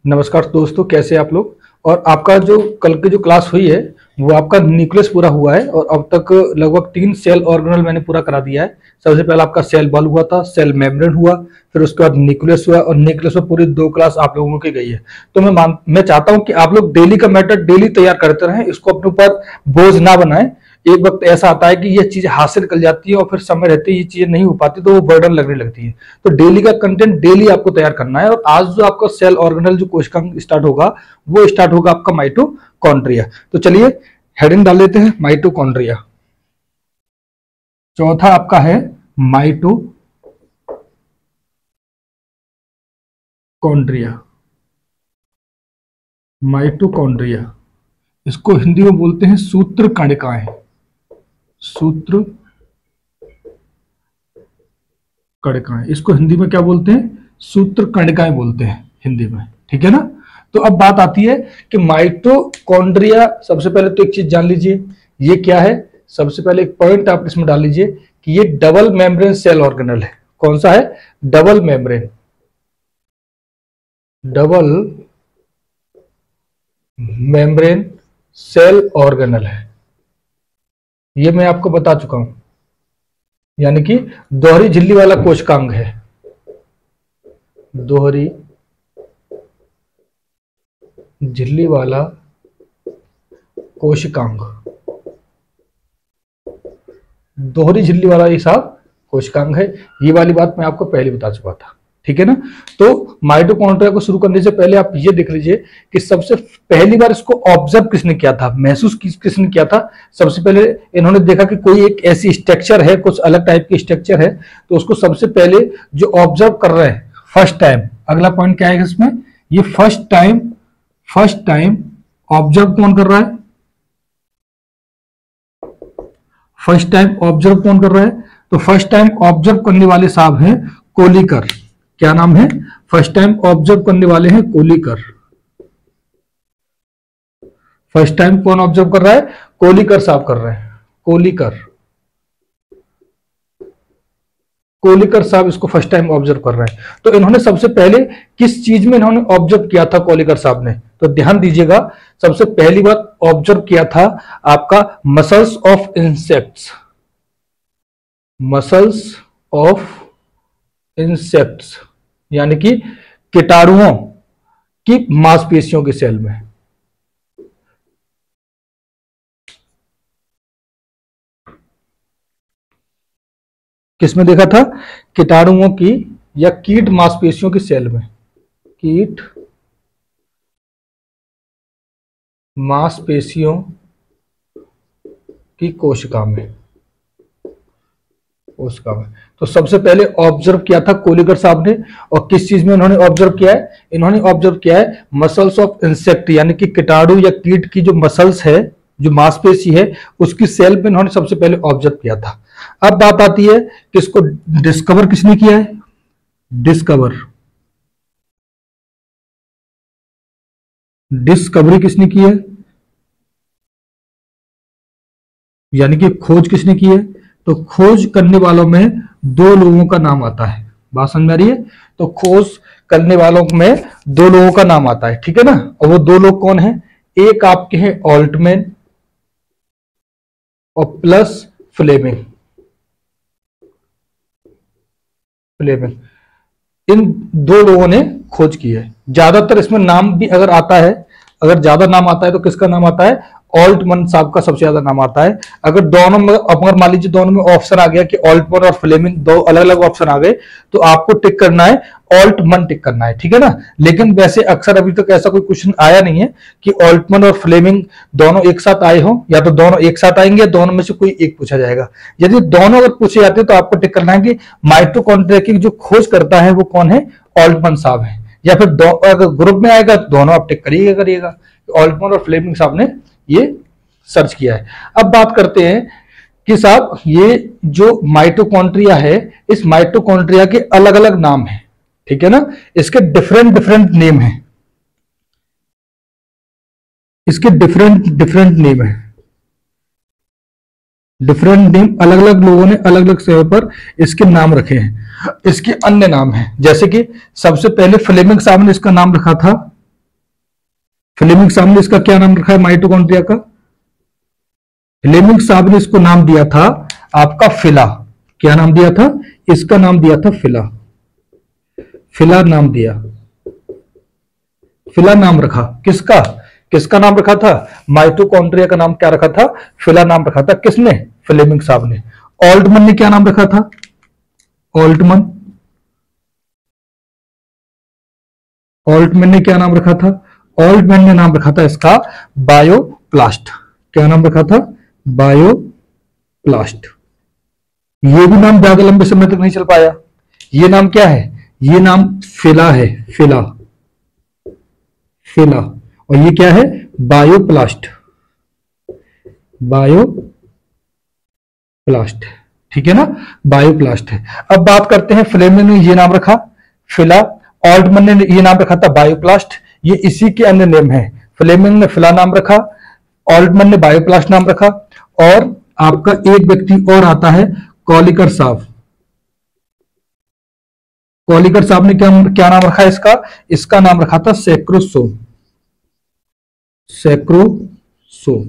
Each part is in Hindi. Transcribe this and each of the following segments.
नमस्कार दोस्तों, कैसे हैं आप लोग। और आपका जो कल की जो क्लास हुई है वो आपका न्यूक्लियस पूरा हुआ है और अब तक लगभग 3 सेल ऑर्गेनल मैंने पूरा करा दिया है। सबसे पहले आपका सेल बॉल हुआ था, सेल मेम्ब्रेन हुआ, फिर उसके बाद न्यूक्लियस हुआ और न्यूक्लियस में पूरी 2 क्लास आप लोगों की गई है। तो मैं चाहता हूं कि आप लोग डेली का मैटर डेली तैयार करते रहें, इसको अपने ऊपर बोझ ना बनाएं। एक वक्त ऐसा आता है कि ये चीज हाथ से निकल जाती है और फिर समय रहते ये चीजें नहीं हो पाती तो वो बर्डन लगने लगती है। तो डेली का कंटेंट डेली आपको तैयार करना है। और आज जो आपका सेल ऑर्गेनल जो कोशिकांग स्टार्ट होगा वो स्टार्ट होगा आपका माइटोकॉन्ड्रिया। तो चलिए हेडिंग डाल लेते हैं, माइटोकॉन्ड्रिया। चौथा आपका है माइटोकॉन्ड्रिया। माइटोकॉन्ड्रिया इसको हिंदी में बोलते हैं सूत्र कणिकाएं। सूत्र कणिकाएं इसको हिंदी में क्या बोलते हैं? सूत्र कणिकाएं बोलते हैं हिंदी में, ठीक है ना। तो अब बात आती है कि माइटोकॉन्ड्रिया, सबसे पहले तो एक चीज जान लीजिए ये क्या है। सबसे पहले एक पॉइंट आप इसमें डाल लीजिए कि ये डबल मेम्ब्रेन सेल ऑर्गेनल है। कौन सा है? Double membrane. Double membrane cell organelle है, ये मैं आपको बता चुका हूं। यानी कि दोहरी झिल्ली वाला कोशिकांग है। दोहरी झिल्ली वाला कोशिकांग, दोहरी झिल्ली वाला ये साहब कोशिकांग है। ये वाली बात मैं आपको पहले बता चुका था, ठीक है ना। तो माइटोकॉन्ड्रिया को शुरू करने से पहले आप ये देख लीजिए कि सबसे पहली बार इसको ऑब्जर्व किसने किया था, महसूस किसने किया था। सबसे पहले इन्होंने देखा कि कोई एक ऐसी स्ट्रक्चर है, कुछ अलग टाइप की स्ट्रक्चर है, तो उसको सबसे पहले जो ऑब्जर्व कर रहे हैं फर्स्ट टाइम। अगला पॉइंट क्या है इसमें? ये फर्स्ट टाइम ऑब्जर्व कौन कर रहा है? फर्स्ट टाइम ऑब्जर्व कौन कर रहा है? तो फर्स्ट टाइम ऑब्जर्व करने वाले साहब हैं कोलिकर। क्या नाम है? फर्स्ट टाइम ऑब्जर्व करने वाले हैं कोलिकर। फर्स्ट टाइम कौन ऑब्जर्व कर रहा है? कोलिकर साहब कर रहे हैं। कोलिकर साहब इसको फर्स्ट टाइम ऑब्जर्व कर रहे हैं। तो इन्होंने सबसे पहले किस चीज में इन्होंने ऑब्जर्व किया था कोलिकर साहब ने? तो ध्यान दीजिएगा, सबसे पहली बार ऑब्जर्व किया था आपका muscles of insects. Muscles of insects यानी कि कीटाणुओं की मांसपेशियों के सेल में। किसमें देखा था? कीटाणुओं की या कीट मांसपेशियों की सेल में। कीट मांसपेशियों की कोशिका में। तो सबसे पहले ऑब्जर्व किया था कोलिकर साहब ने। और किस चीज में इन्होंने ऑब्जर्व किया है? इन्होंने ऑब्जर्व किया है मसल्स ऑफ इंसेक्ट, यानी कि कीटाणु या कीट की जो मसल्स है, जो मांसपेशी है, उसकी सेल में इन्होंने सबसे पहले ऑब्जर्व किया था। अब बात आती है कि इसको डिस्कवर किसने किया है? डिस्कवरी किसने की है? यानी कि खोज किसने की है? तो खोज करने वालों में 2 लोगों का नाम आता है। बात समझ में आ रही है? तो खोज करने वालों में 2 लोगों का नाम आता है, ठीक है ना। और वो 2 लोग कौन है? एक आपके हैं ऑल्टमैन और प्लस फ्लेमिंग। इन 2 लोगों ने खोज की है। ज्यादातर इसमें नाम भी अगर आता है, अगर ज्यादा नाम आता है तो किसका नाम आता है? ऑल्टमन साहब का सबसे ज्यादा नाम आता है। अगर दोनों में, अगर मान लीजिए दोनों में ऑप्शन आ गया कि ऑल्टमन और फ्लेमिंग, 2 अलग अलग ऑप्शन आ गए, तो आपको टिक करना है ऑल्टमन टिक करना है, ठीक है ना। लेकिन वैसे अक्सर अभी तक ऐसा कोई क्वेश्चन आया नहीं है कि ऑल्टमन और फ्लेमिंग दोनों एक साथ आए हो, या तो दोनों एक साथ आएंगे या दोनों में से कोई एक पूछा जाएगा। यदि दोनों अगर पूछे जाते तो आपको टिक करना है कि माइटोकॉन्ड्रिया की जो खोज करता है वो कौन है? ऑल्टमन साहब है। या फिर अगर ग्रुप में आएगा तो दोनों आप टिक करिएगा। ऑल्टमन और फ्लेमिंग साहब ने ये सर्च किया है। अब बात करते हैं कि साहब ये जो माइटोकॉन्ड्रिया है, इस माइटोकॉन्ड्रिया के अलग अलग नाम है, ठीक है ना। इसके डिफरेंट नेम है। इसके डिफरेंट नेम है। डिफरेंट नेम, अलग अलग लोगों ने अलग अलग समय पर इसके नाम रखे हैं। इसके अन्य नाम हैं, जैसे कि सबसे पहले फ्लेमिंग साहब ने इसका नाम रखा था। फ्लेमिंग साहब ने इसका क्या नाम रखा है माइटोकॉन्ड्रिया का? फ्लेमिंग साहब ने इसको नाम दिया था आपका फिला। क्या नाम दिया था? इसका नाम दिया था फिला। फिला नाम दिया, फिला नाम रखा। किसका? किसका नाम रखा था? माइटोकॉन्ड्रिया का नाम क्या रखा था? फिला नाम रखा था। किसने? फ्लेमिंग साहब ने। ऑल्टमन ने क्या नाम रखा था? ऑल्टमन, ऑल्टमैन ने क्या नाम रखा था? ऑल्टमैन ने नाम रखा था इसका बायोप्लास्ट। क्या नाम रखा था? बायोप्लास्ट। ये भी नाम ज्यादा लंबे समय तक नहीं चल पाया। ये नाम क्या है? ये नाम फिला है, फिला, फिला। और ये क्या है? Bioplast, bioplast. ठीक है ना, बायोप्लास्ट है। अब बात करते हैं, फ्लेमिंग ने ये नाम रखा फिला, ऑल्टमन ने ये नाम रखा था बायोप्लास्ट। ये इसी के अन्य नेम है। फ्लेमिंग ने फिला नाम रखा, ऑल्टमन ने बायोप्लास्ट नाम रखा। और आपका एक व्यक्ति और आता है, कॉलिकर साहब। कॉलिकर साहब ने क्या क्या नाम रखा है इसका? इसका नाम रखा था सैक्रोसोम। सैक्रोसोम,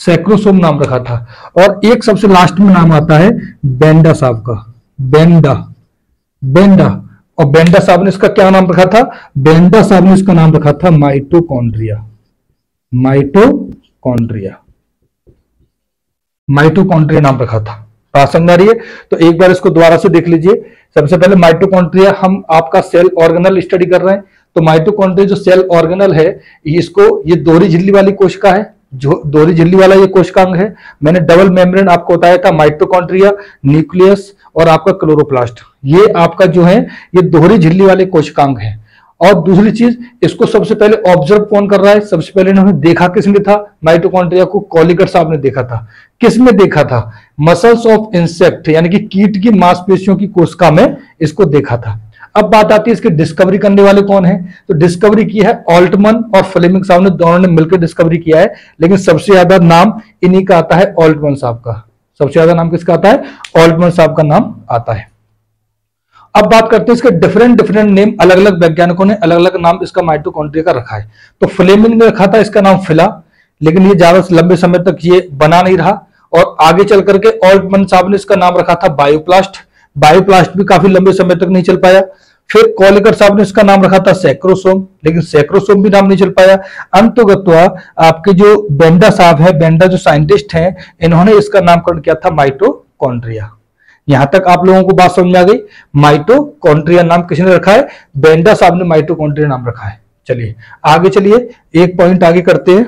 सैक्रोसोम नाम रखा था। और एक सबसे लास्ट में नाम आता है बेंडा साहब का, बेंडा, बेंडा। और बेंडा साहब ने इसका क्या नाम रखा था? बेंडा साहब ने इसका नाम रखा था माइटोकॉन्ड्रिया। माइटोकॉन्ड्रिया, माइटोकॉन्ड्रिया नाम रखा था। बात समझ आ रही है? तो एक बार इसको दोबारा से देख लीजिए। सबसे पहले माइटोकॉन्ड्रिया, हम आपका सेल ऑर्गेनल स्टडी कर रहे हैं। तो माइटोकॉन्ड्रिया जो सेल ऑर्गेनल है, इसको, ये दोहरी झिल्ली वाली कोशिका है, जो दोहरी झिल्ली वाला ये कोशिकांग है। मैंने डबल मेम्ब्रेन आपको बताया था, माइटोकॉन्ड्रिया, न्यूक्लियस और आपका क्लोरोप्लास्ट। ये आपका जो है ये दोहरी झिल्ली वाले कोशिकांग है। और दूसरी चीज, इसको सबसे पहले ऑब्जर्व कौन कर रहा है? सबसे पहले इन्होंने देखा किसने था माइटोकॉन्ड्रिया को? कॉलिकर साहब ने देखा था। किसमें देखा था? मसल्स ऑफ इंसेक्ट, यानी कि कीट की मांसपेशियों की कोशिका में इसको देखा था। अब बात आती है इसकी डिस्कवरी करने वाले कौन है? तो डिस्कवरी की है ऑल्टमन और फ्लेमिंग साहब ने, दोनों ने मिलकर डिस्कवरी किया है। लेकिन सबसे ज्यादा नाम इन्हीं का आता है, ऑल्टमन साहब का। सबसे ज्यादा नाम किसका आता है? ऑल्टमन साहब का नाम आता है। अब बात करते हैं इसके डिफरेंट डिफरेंट नेम, अलग अलग वैज्ञानिकों ने अलग अलग नाम इसका माइटोकॉन्ड्रिया का रखा है। तो फ्लेमिंग ने रखा था इसका नाम फिला, लेकिन ये ज्यादा लंबे समय तक ये बना नहीं रहा। और आगे चल करके ऑल्टमन साहब ने इसका नाम रखा था बायोप्लास्ट। बायोप्लास्ट भी काफी लंबे समय तक नहीं चल पाया। फिर कॉलिकर साहब ने इसका नाम रखा था सैक्रोसोम, लेकिन सैक्रोसोम भी नाम नहीं चल पाया। अंततः आपके जो बेंडा साहब है, बेंडा जो साइंटिस्ट हैं, इन्होंने इसका नामकरण किया था माइटोकॉन्ड्रिया। यहां तक आप लोगों को बात समझ आ गई? माइटोकॉन्ड्रिया नाम किसने रखा है? बेंडा साहब ने माइटोकॉन्ड्रिया नाम रखा है। चलिए आगे चलिए, एक पॉइंट आगे करते हैं।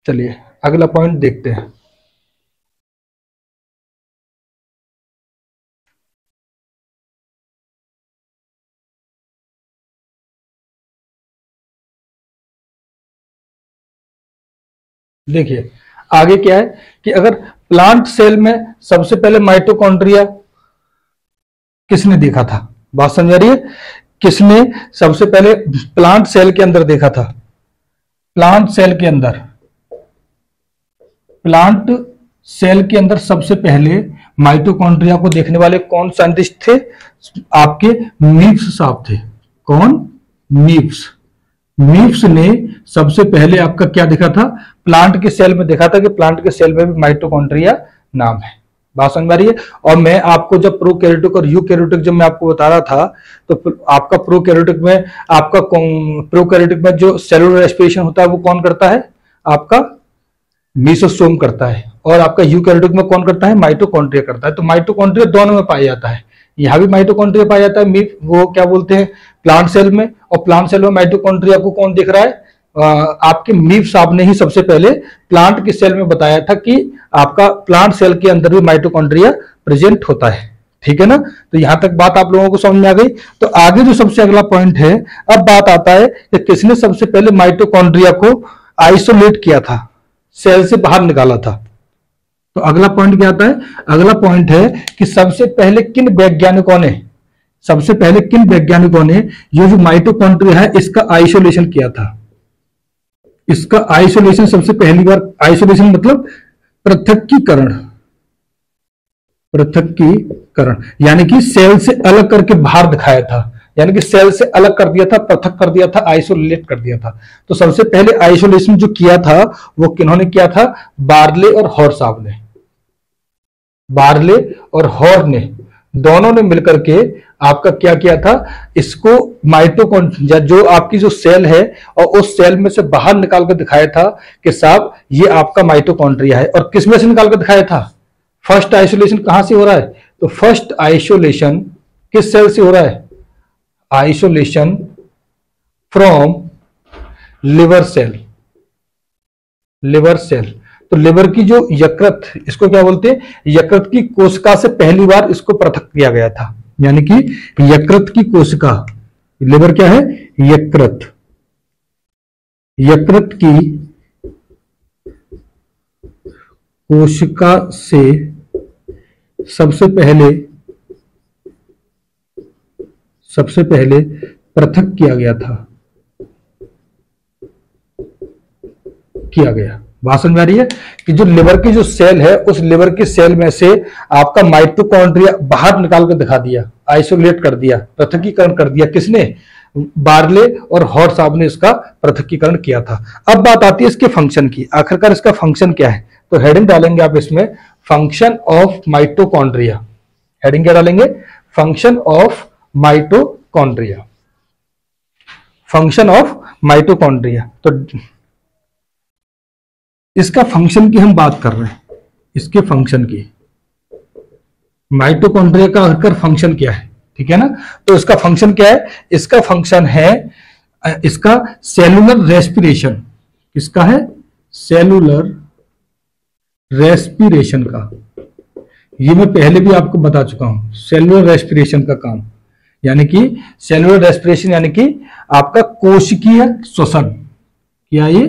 चलिए अगला पॉइंट देखते हैं। देखिए आगे क्या है कि अगर प्लांट सेल में सबसे पहले माइटोकॉन्ड्रिया किसने देखा था? बात समझ आ रही है? किसने सबसे पहले प्लांट सेल के अंदर देखा था? प्लांट सेल के अंदर, प्लांट सेल के अंदर सबसे पहले माइटोकॉन्ड्रिया को देखने वाले कौन साइंटिस्ट थे? आपके मीव्स साहब थे। कौन? मीव्स। मीव्स ने सबसे पहले आपका क्या देखा था? प्लांट के सेल में देखा था कि प्लांट के सेल में भी माइटोकॉन्ड्रिया नाम है। बात समझ आ रही है? और मैं आपको जब प्रोकैरियोटिक और यूकैरियोटिक जब मैं आपको बता रहा था, तो आपका प्रोकैरियोटिक में, आपका प्रोकैरियोटिक में जो सेलुलर रेस्पिरेशन होता है वो कौन करता है? आपका मीसोसोम करता है। और आपका यूकैरियोटिक में कौन करता है? माइटोकॉन्ड्रिया करता है। तो माइटोकॉन्ड्रिया दोनों में पाया जाता है। यहां भी माइटोकॉन्ड्रिया पाया जाता है, वो क्या बोलते हैं, प्लांट सेल में। और प्लांट सेल में माइटोकॉन्ड्रिया को कौन देख रहा है? आपके मीव साहब ने ही सबसे पहले प्लांट के सेल में बताया था कि आपका प्लांट सेल के अंदर भी माइटोकॉन्ड्रिया प्रेजेंट होता है। ठीक है ना? तो यहां तक बात आप लोगों को समझ में आ गई। तो आगे जो सबसे अगला पॉइंट है, अब बात आता है कि किसने सबसे पहले माइटोकॉन्ड्रिया को आइसोलेट किया था, सेल से बाहर निकाला था। तो अगला पॉइंट क्या आता है? अगला पॉइंट है कि सबसे पहले किन वैज्ञानिकों ने, सबसे पहले किन वैज्ञानिकों ने ये जो माइटोकॉन्ड्रिया है इसका आइसोलेशन किया था। इसका आइसोलेशन सबसे पहली बार, आइसोलेशन मतलब पृथक्कीकरण, पृथक्कीकरण यानी कि सेल से अलग करके बाहर दिखाया था, यानी कि सेल से अलग कर दिया था, पृथक कर दिया था, आइसोलेट कर दिया था। तो सबसे पहले आइसोलेशन जो किया था वो किन्होंने किया था? बार्ले और हॉर साहब ने। बार्ले और हॉर ने दोनों ने मिलकर के आपका क्या किया था? इसको माइटोकॉन्ड्रिया जो आपकी जो सेल है और उस सेल में से बाहर निकाल कर दिखाया था कि साहब ये आपका माइटोकॉन्ड्रिया है। और किस में से निकाल कर दिखाया था? फर्स्ट आइसोलेशन कहां से हो रहा है? तो फर्स्ट आइसोलेशन किस सेल से हो रहा है? Isolation from liver cell, liver cell. तो लिवर की जो यकृत, इसको क्या बोलते हैं? यकृत की कोशिका से पहली बार इसको पृथक किया गया था, यानी कि यकृत की कोशिका, लिवर क्या है? यकृत, यकृत की कोशिका से सबसे पहले पृथक किया गया। बात समझ आ रही है कि जो लिवर की जो सेल है उस लिवर की सेल में से आपका माइटोकॉन्ड्रिया बाहर निकाल कर दिखा दिया, आइसोलेट कर दिया, पृथकीकरण कर दिया। किसने? बार्ले और हॉर साहब ने इसका पृथकीकरण किया था। अब बात आती है इसके फंक्शन की। आखिरकार इसका फंक्शन क्या है? तो हेडिंग डालेंगे आप इसमें, फंक्शन ऑफ माइटोकॉन्ड्रिया। हेडिंग क्या डालेंगे? Function of mitochondria, function of mitochondria. तो इसका फंक्शन की हम बात कर रहे हैं, इसके फंक्शन की। माइटोकॉन्ड्रिया का आखिर फंक्शन क्या है? ठीक है ना? तो इसका फंक्शन क्या है? इसका फंक्शन है इसका सेलुलर रेस्पिरेशन। किसका है? सेलुलर रेस्पिरेशन का। ये मैं पहले भी आपको बता चुका हूं, सेलुलर रेस्पिरेशन का काम, यानी कि सेलुलर रेस्पिरेशन यानी कि आपका कोशिकीय श्वसन। क्या ये?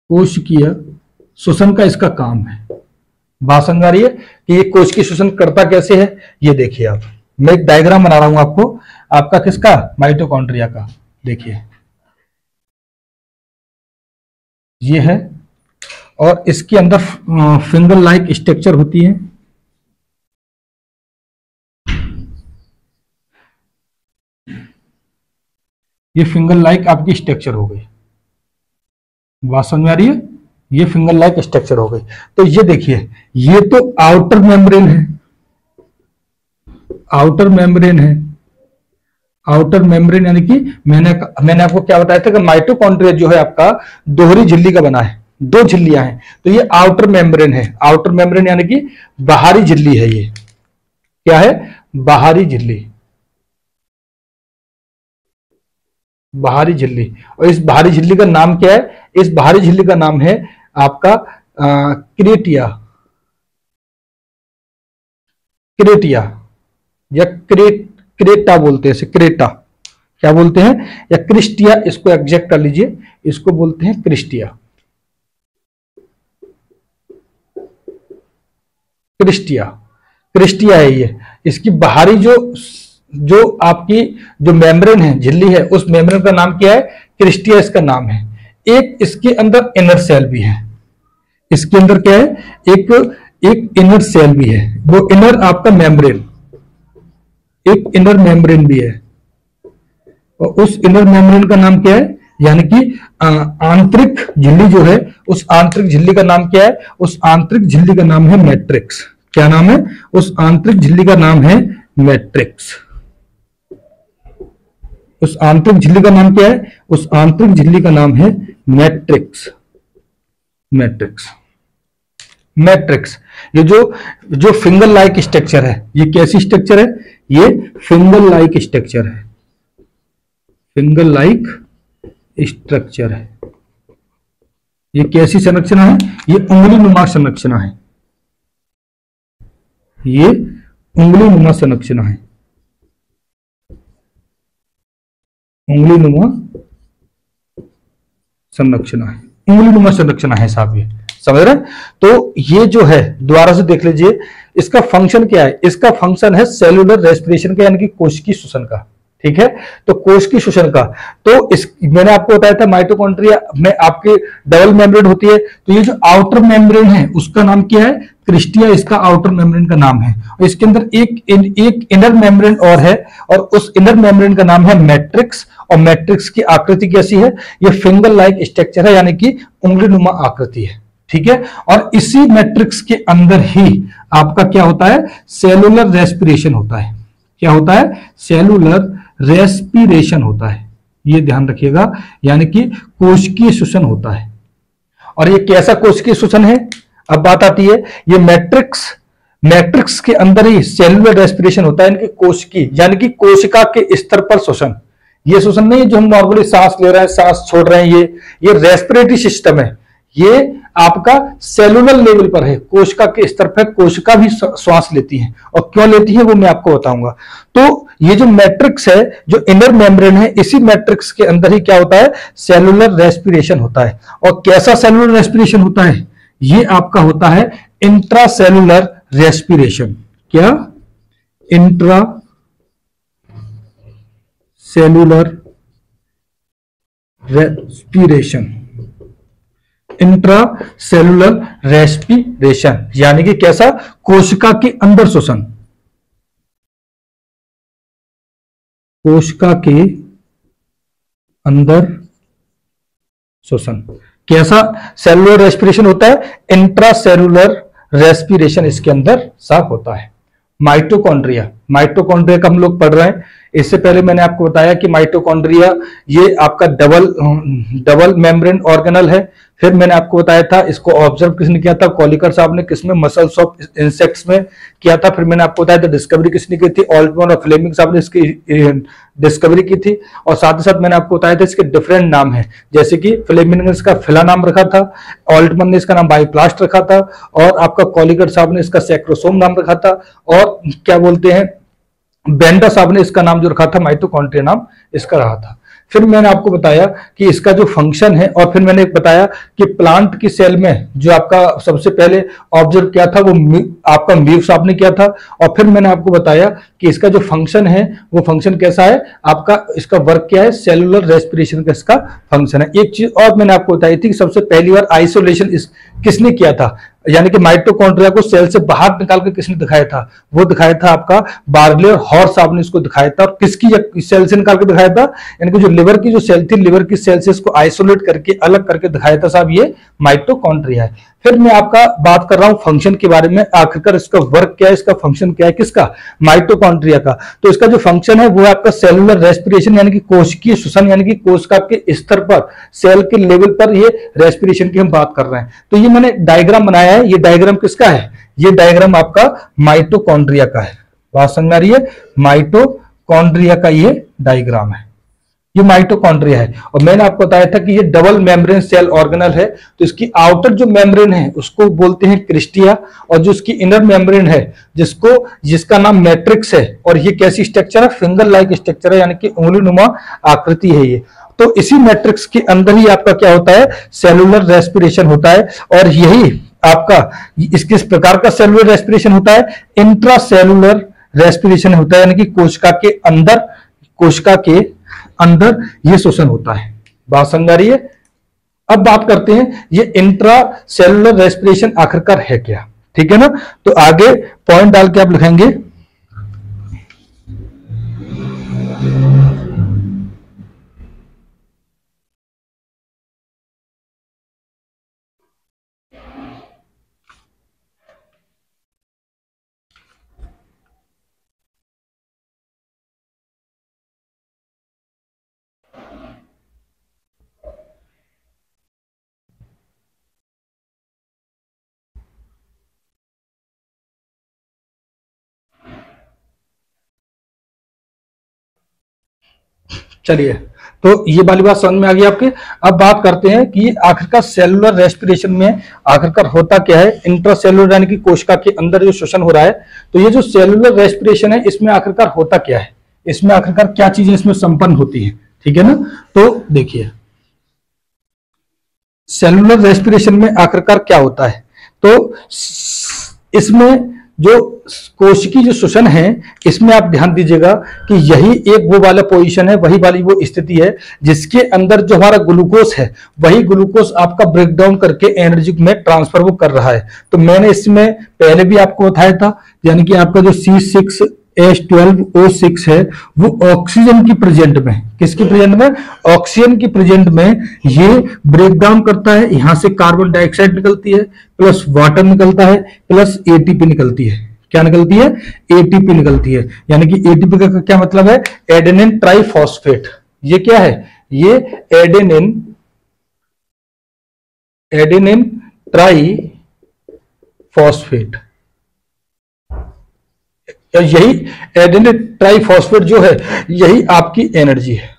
कोशिकीय श्वसन का इसका काम है। बात समझ आ रही है कि ये कोशिकीय श्वसन करता कैसे है? ये देखिए आप, मैं एक डायग्राम बना रहा हूं आपको, आपका किसका? माइटोकॉन्ड्रिया का। देखिए ये है, और इसके अंदर फिंगर लाइक स्ट्रक्चर होती है। ये फिंगर लाइक आपकी स्ट्रक्चर हो गई। बात समझ में आ रही है? ये फिंगर लाइक स्ट्रक्चर हो गई। तो ये देखिए, ये तो आउटर मेम्ब्रेन है, आउटर मेम्ब्रेन है। आउटर मेम्ब्रेन यानी कि मैंने आपको क्या बताया था कि माइटोकॉन्ड्रिया जो है आपका दोहरी झिल्ली का बना है, दो झिल्लियां हैं। तो ये आउटर मेम्ब्रेन है। आउटर मेम्ब्रेन यानी कि बाहरी झिल्ली है। ये क्या है? बाहरी झिल्ली, बाहरी झिल्ली। और इस बाहरी झिल्ली का नाम क्या है? इस बाहरी झिल्ली का नाम है आपका क्रेटिया, क्रेटिया या क्रेटा बोलते हैं इसे, क्रेटा क्या बोलते हैं, या क्रिस्टिया, इसको एग्जैक्ट कर लीजिए, इसको बोलते हैं क्रिस्टिया। क्रिस्टिया, क्रिस्टिया है ये। इसकी बाहरी जो आपकी जो मेम्ब्रेन है, झिल्ली है, उस मेम्ब्रेन का नाम क्या है? क्रिस्टिया इसका नाम है। एक इसके अंदर इनर सेल भी है। इसके अंदर क्या है? एक इनर सेल भी है। वो इनर आपका मेम्ब्रेन, एक इनर मेम्ब्रेन भी है। और उस इनर मेम्ब्रेन का नाम क्या है? यानी कि आंतरिक झिल्ली जो है, उस आंतरिक झिल्ली का नाम क्या है? उस आंतरिक झिल्ली का नाम है मैट्रिक्स। क्या नाम है? उस आंतरिक झिल्ली का नाम है मैट्रिक्स। उस आंतरिक झिल्ली का नाम क्या है? उस आंतरिक झिल्ली का नाम है मैट्रिक्स। Matrix, matrix. ये जो फिंगर लाइक स्ट्रक्चर है, ये कैसी स्ट्रक्चर है? ये फिंगर लाइक स्ट्रक्चर है। फिंगर लाइक स्ट्रक्चर है। ये कैसी संरचना है? ये उंगली नुमा संरचना है। ये उंगली नुमा संरचना है। उंगली नुमा संरचना है, उंगली नुमा संरचना है साहब। ये समझ रहे हैं? तो ये जो है, दोबारा से देख लीजिए, इसका फंक्शन क्या है? इसका फंक्शन है सेलुलर रेस्पिरेशन का, यानी कि कोशिकीय श्वसन का। ठीक है। तो कोश की शोषण का, तो इस मैंने आपको बताया था माइटोकॉन्ड्रिया में आपके डबल मेम्ब्रेन होती है, तो ये जो आउटर मेम्ब्रेन है उसका नाम क्या है, क्रिस्टिया इसका आउटर मेम्ब्रेन का नाम है। और इसके अंदर एक इनर मेम्ब्रेन और है, और उस इनर मेम्ब्रेन का नाम है मैट्रिक्स। और मैट्रिक्स की आकृति कैसी है, ये फिंगर लाइक स्ट्रक्चर है, यानी कि उंगलीनुमा आकृति है, ठीक है। और इसी मैट्रिक्स के अंदर ही आपका क्या होता है, सेलुलर रेस्पिरेशन होता है। क्या होता है, सेलुलर रेस्पिरेशन होता है, ये ध्यान रखिएगा, यानी कि कोशिकीय श्वसन होता है। और ये कैसा कोशिकीय श्वसन है, अब बात आती है, ये मैट्रिक्स के अंदर ही सेलुलर रेस्पिरेशन होता है, यानी कि कोशिकी यानी कि कोशिका के स्तर पर श्वसन। ये श्वसन नहीं जो हम नॉर्मली सांस ले रहे हैं, सांस छोड़ रहे हैं, ये रेस्पिरेटरी सिस्टम है, ये आपका सेलुलर लेवल पर है, कोशिका के स्तर पर कोशिका भी श्वास लेती है, और क्यों लेती है वो मैं आपको बताऊंगा। तो ये जो मैट्रिक्स है, जो इनर मेम्ब्रेन है, इसी मैट्रिक्स के अंदर ही क्या होता है, सेलुलर रेस्पिरेशन होता है। और कैसा सेलुलर रेस्पिरेशन होता है, ये आपका होता है इंट्रासेलुलर रेस्पिरेशन। क्या, intra cellular respiration, intra cellular respiration, यानी कि कैसा, कोशिका के अंदर श्वसन, कोशिका के अंदर श्वसन। कैसा सेलुलर रेस्पिरेशन होता है, इंट्रा सेलुलर रेस्पिरेशन इसके अंदर साफ होता है। माइटोकॉन्ड्रिया का हम लोग पढ़ रहे हैं। इससे पहले मैंने आपको बताया कि माइटोकॉन्ड्रिया ये आपका डबल मेम्ब्रेन ऑर्गेनल है। फिर मैंने आपको बताया था, इसको ऑब्जर्व किसने किया था, कॉलिकर साहब ने, किसमें, मसल्स ऑफ इंसेक्ट्स में किया था। फिर मैंने आपको बताया था डिस्कवरी किसने की थी, ऑल्टमैन और फ्लेमिंग साहब ने इसकी डिस्कवरी की थी। और साथ ही साथ मैंने आपको बताया था इसके डिफरेंट नाम है, जैसे कि फ्लेमिंग ने इसका फिला नाम रखा था, ऑल्टमैन ने इसका नाम बायोप्लास्ट रखा था, और आपका कॉलिकर साहब ने इसका सैक्रोसोम नाम रखा था, और क्या बोलते हैं, बेंडा साहब ने इसका नाम जो रखा था माइटोकॉन्ड्रिया नाम इसका रहा था। फिर मैंने आपको बताया कि इसका जो फंक्शन है, और फिर मैंने बताया कि प्लांट की सेल में जो आपका सबसे पहले ऑब्जर्व किया था वो आपका मीव साहब ने किया था। और फिर मैंने आपको बताया कि इसका जो फंक्शन है वो फंक्शन कैसा है, आपका इसका वर्क क्या है, सेलुलर रेस्पिरेशन का इसका फंक्शन है। एक चीज और मैंने आपको बताई थी कि सबसे पहली बार आइसोलेशन किसने किया था, यानी कि माइटोकॉन्ड्रिया को सेल से बाहर निकाल कर किसने दिखाया था, वो दिखाया था आपका बार्ले और हॉर साहब ने इसको दिखाया था। और किसकी सेल से निकाल के दिखाया था, यानी कि जो लिवर की जो सेल थी, लिवर की सेल से इसको आइसोलेट करके अलग करके दिखाया था साहब, ये माइटोकॉन्ड्रिया है। फिर मैं आपका बात कर रहा हूं फंक्शन के बारे में, आखिरकार इसका वर्क क्या है, इसका फंक्शन क्या है, किसका, माइटोकॉन्ड्रिया का। तो इसका जो फंक्शन है वो है आपका सेलुलर रेस्पिरेशन, यानी कि कोशिकीय श्वसन, यानी कि कोशिका के स्तर पर, सेल के लेवल पर ये रेस्पिरेशन की हम बात कर रहे हैं। तो ये मैंने डायग्राम बनाया है, ये डायग्राम किसका है, ये डायग्राम आपका माइटोकॉन्ड्रिया का है। बात समझ में आ रही है, माइटोकॉन्ड्रिया का ये डायग्राम है, ये माइटोकॉन्ड्रिया है। और मैंने आपको बताया था कि ये डबल मेम्ब्रेन सेल ऑर्गेनल है, तो इसकी आउटर जो मेम्ब्रेन है उसको बोलते हैं क्रिस्टिया, और जो इसकी इनर मेम्ब्रेन है जिसका नाम मैट्रिक्स है, और ये कैसी स्ट्रक्चर है, फिंगर लाइक स्ट्रक्चर है, यानी कि उंगलीनुमा आकृति है ये। तो इसी मैट्रिक्स के अंदर ही आपका क्या होता है, सेलुलर रेस्पिरेशन होता है। और यही आपका किस प्रकार का सेलुलर रेस्पिरेशन होता है, इंट्रा सेलुलर रेस्पिरेशन होता है, यानी कि कोशिका के अंदर ये श्वसन होता है। बात समझ आ रही है। अब बात करते हैं ये इंट्रा सेलुलर रेस्पिरेशन आखिरकार है क्या, ठीक है ना। तो आगे पॉइंट डाल के आप लिखेंगे, चलिए तो ये वाली बात समझ में आ गई आपके। अब बात करते हैं कि आखिरकार सेलुलर रेस्पिरेशन में आखिरकार होता क्या है, इंट्रासेलुलर यानी कि कोशिका के अंदर जो श्वसन हो रहा है। तो ये जो सेलुलर रेस्पिरेशन है इसमें आखिरकार होता क्या है, इसमें आखिरकार क्या चीजें इसमें संपन्न होती है, ठीक है ना। तो देखिए सेलुलर रेस्पिरेशन में आखिरकार क्या होता है, तो इसमें जो कोशिकी जो श्वसन है, इसमें आप ध्यान दीजिएगा कि यही एक वो वाला पोजीशन है, वही वाली वो स्थिति है जिसके अंदर जो हमारा ग्लूकोज है, वही ग्लूकोज आपका ब्रेक डाउन करके एनर्जी में ट्रांसफर वो कर रहा है। तो मैंने इसमें पहले भी आपको बताया था, यानी कि आपका जो C6H12O6 है वो ऑक्सीजन की प्रेजेंट में, किसकी प्रेजेंट में, ऑक्सीजन की प्रेजेंट में ये ब्रेक डाउन करता है। यहां से कार्बन डाइऑक्साइड निकलती है, प्लस वाटर निकलता है, प्लस एटीपी निकलती है। क्या निकलती है, एटीपी निकलती है। यानी कि एटीपी का क्या मतलब है, एडेनिन ट्राइफॉस्फेट। ये क्या है, ये एडेनिन ट्राइफॉस्फेट। यही एडेनिन ट्राइफॉस्फेट जो है, यही आपकी एनर्जी है।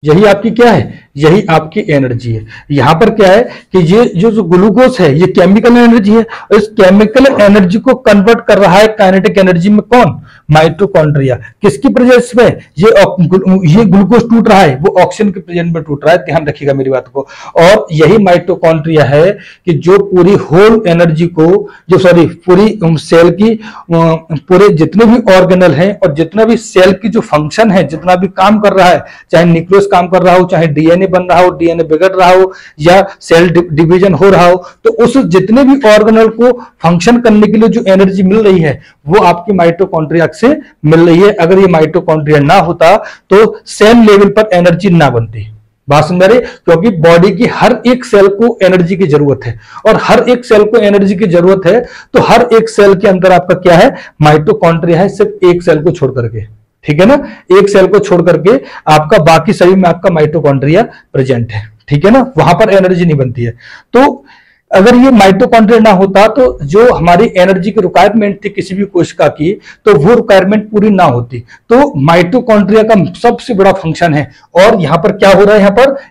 यही आपकी क्या है, यही आपकी एनर्जी है। यहां पर क्या है कि ये जो ग्लूकोज है, ये केमिकल एनर्जी है, और इस केमिकल एनर्जी को कन्वर्ट कर रहा है काइनेटिक एनर्जी में कौन, माइटोकॉन्ड्रिया। किसकी प्रेजेंस में ये ग्लूकोज टूट रहा है, वो ऑक्सीजन के प्रेजेंस में टूट रहा है। ध्यान रखिएगा मेरी बात को। और यही माइटोकॉन्ड्रिया है कि जो पूरी होल एनर्जी को, जो सॉरी पूरी सेल की, पूरे जितने भी ऑर्गेनल हैं और जितना भी सेल की जो फंक्शन है, जितना भी काम कर रहा है, चाहे न्यूक्लियस काम कर रहा हो, चाहे डीएनए बन रहा हो, डीएनए बिगड़ रहा हो, या सेल डिवीजन हो रहा हो, तो उस जितने भी ऑर्गेनल को फंक्शन करने के लिए जो एनर्जी मिल रही है, वो आपकी माइटोकॉन्ड्रिया से मिल रही है। अगर ये माइटोकॉन्ड्रिया ना होता तो सेल लेवल पर एनर्जी ना बनती। बात समझ रहे, क्योंकि बॉडी की हर एक सेल को एनर्जी की जरूरत है, और हर एक सेल को एनर्जी की जरूरत है, तो हर एक सेल के अंदर आपका क्या है, माइटोकॉन्ड्रिया है, सिर्फ एक सेल को छोड़ करके। ठीक है ना, एक सेल को छोड़ करके आपका बाकी शरीर में आपका माइटोकॉन्ड्रिया प्रेजेंट है। ठीक है ना, वहां पर एनर्जी नहीं बनती है। तो अगर ये माइटोकॉन्ड्रिया ना होता तो जो हमारी एनर्जी की रिक्वायरमेंट थी किसी भी कोशिका की, तो वो रिक्वायरमेंट पूरी ना होती। तो माइटोकॉन्ड्रिया का सबसे बड़ा फंक्शन है। और यहां पर क्या हो रहा है,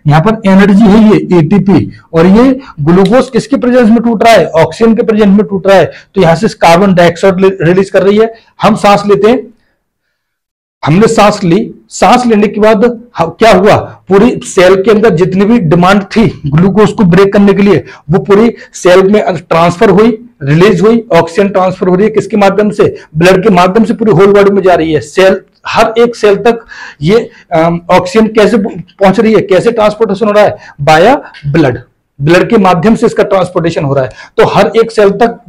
यहां पर एनर्जी है, ये एटीपी, और ये ग्लूकोज किसके प्रेजेंस में टूट रहा है, ऑक्सीजन के प्रेजेंस में टूट रहा है। तो यहां से कार्बन डाइऑक्साइड रिलीज कर रही है, हम सांस लेते हैं, हमने सांस ली, सांस लेने के बाद क्या हुआ, पूरी सेल के अंदर जितनी भी डिमांड थी ग्लूकोज को ब्रेक करने के लिए, वो पूरी सेल में ट्रांसफर हुई, रिलीज हुई। ऑक्सीजन ट्रांसफर हो रही है किसके माध्यम से, ब्लड के माध्यम से पूरी होल बॉडी में जा रही है। सेल, हर एक सेल तक ये ऑक्सीजन कैसे पहुंच रही है, कैसे ट्रांसपोर्टेशन हो रहा है, बाया ब्लड, ब्लड के माध्यम से इसका ट्रांसपोर्टेशन हो रहा है। तो हर एक सेल तक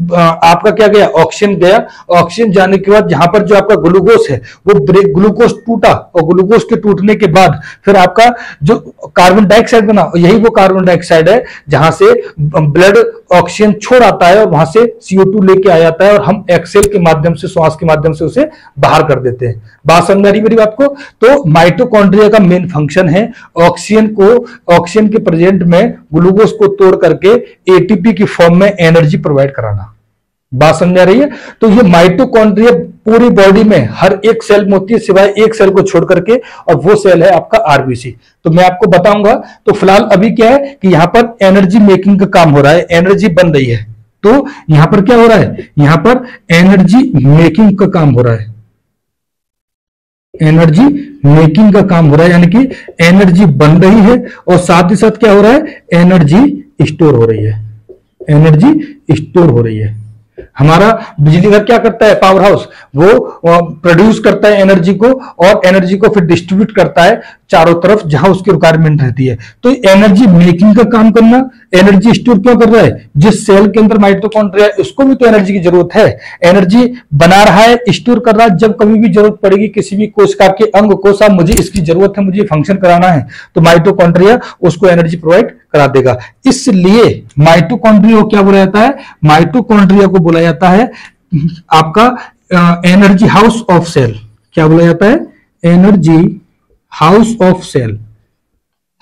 आपका क्या गया, ऑक्सीजन गया। ऑक्सीजन जाने के बाद जहां पर जो आपका ग्लूकोज है, वो ग्लूकोज टूटा, और ग्लूकोज के टूटने के बाद फिर आपका जो कार्बन डाइऑक्साइड बना, यही वो कार्बन डाइऑक्साइड है जहां से ब्लड ऑक्सीजन छोड़ आता है और वहां से CO2 लेके आ जाता है, और हम एक्सेल के माध्यम से, श्वास के माध्यम से उसे बाहर कर देते हैं। बात समझ आ रही मेरी बात को। तो माइटोकॉन्ड्रिया का मेन फंक्शन है ऑक्सीजन के प्रेजेंट में ग्लूकोज को तोड़ करके एटीपी की फॉर्म में एनर्जी प्रोवाइड कराना। बात समझ आ रही है। तो ये माइटोकॉन्ड्रिया पूरी बॉडी में हर एक सेल में होती है, सिवाय एक सेल को छोड़ करके, और वो सेल है आपका आरबीसी। तो मैं आपको बताऊंगा। तो फिलहाल अभी क्या है कि यहां पर एनर्जी मेकिंग का काम हो रहा है, एनर्जी बन रही है। तो यहां पर क्या हो रहा है, यहां पर एनर्जी मेकिंग का काम हो रहा है, एनर्जी मेकिंग का काम हो रहा है, यानी कि एनर्जी बन रही है, और साथ ही साथ क्या हो रहा है, एनर्जी स्टोर हो रही है, एनर्जी स्टोर हो रही है। हमारा बिजली घर क्या करता है, पावर हाउस, वो प्रोड्यूस करता है एनर्जी को, और एनर्जी को फिर डिस्ट्रीब्यूट करता है चारों तरफ जहां उसकी रिक्वायरमेंट रहती है। तो एनर्जी मेकिंग का काम करना, एनर्जी स्टोर क्यों कर रहा है, जिस सेल के अंदर माइटोकॉन्ड्रिया है उसको भी तो एनर्जी की जरूरत है, एनर्जी बना रहा है, स्टोर कर रहा है। जब कभी भी जरूरत पड़ेगी किसी भी कोशिका के अंग को, साहब मुझे इसकी जरूरत है, मुझे फंक्शन कराना है, तो माइटोकॉन्ड्रिया उसको एनर्जी प्रोवाइड करा देगा। इसलिए माइटोकॉन्ड्रिया को क्या बोला जाता है, माइटोकॉन्ड्रिया को बोला जाता है आपका एनर्जी हाउस ऑफ सेल। क्या बोला जाता है, energy house of cell,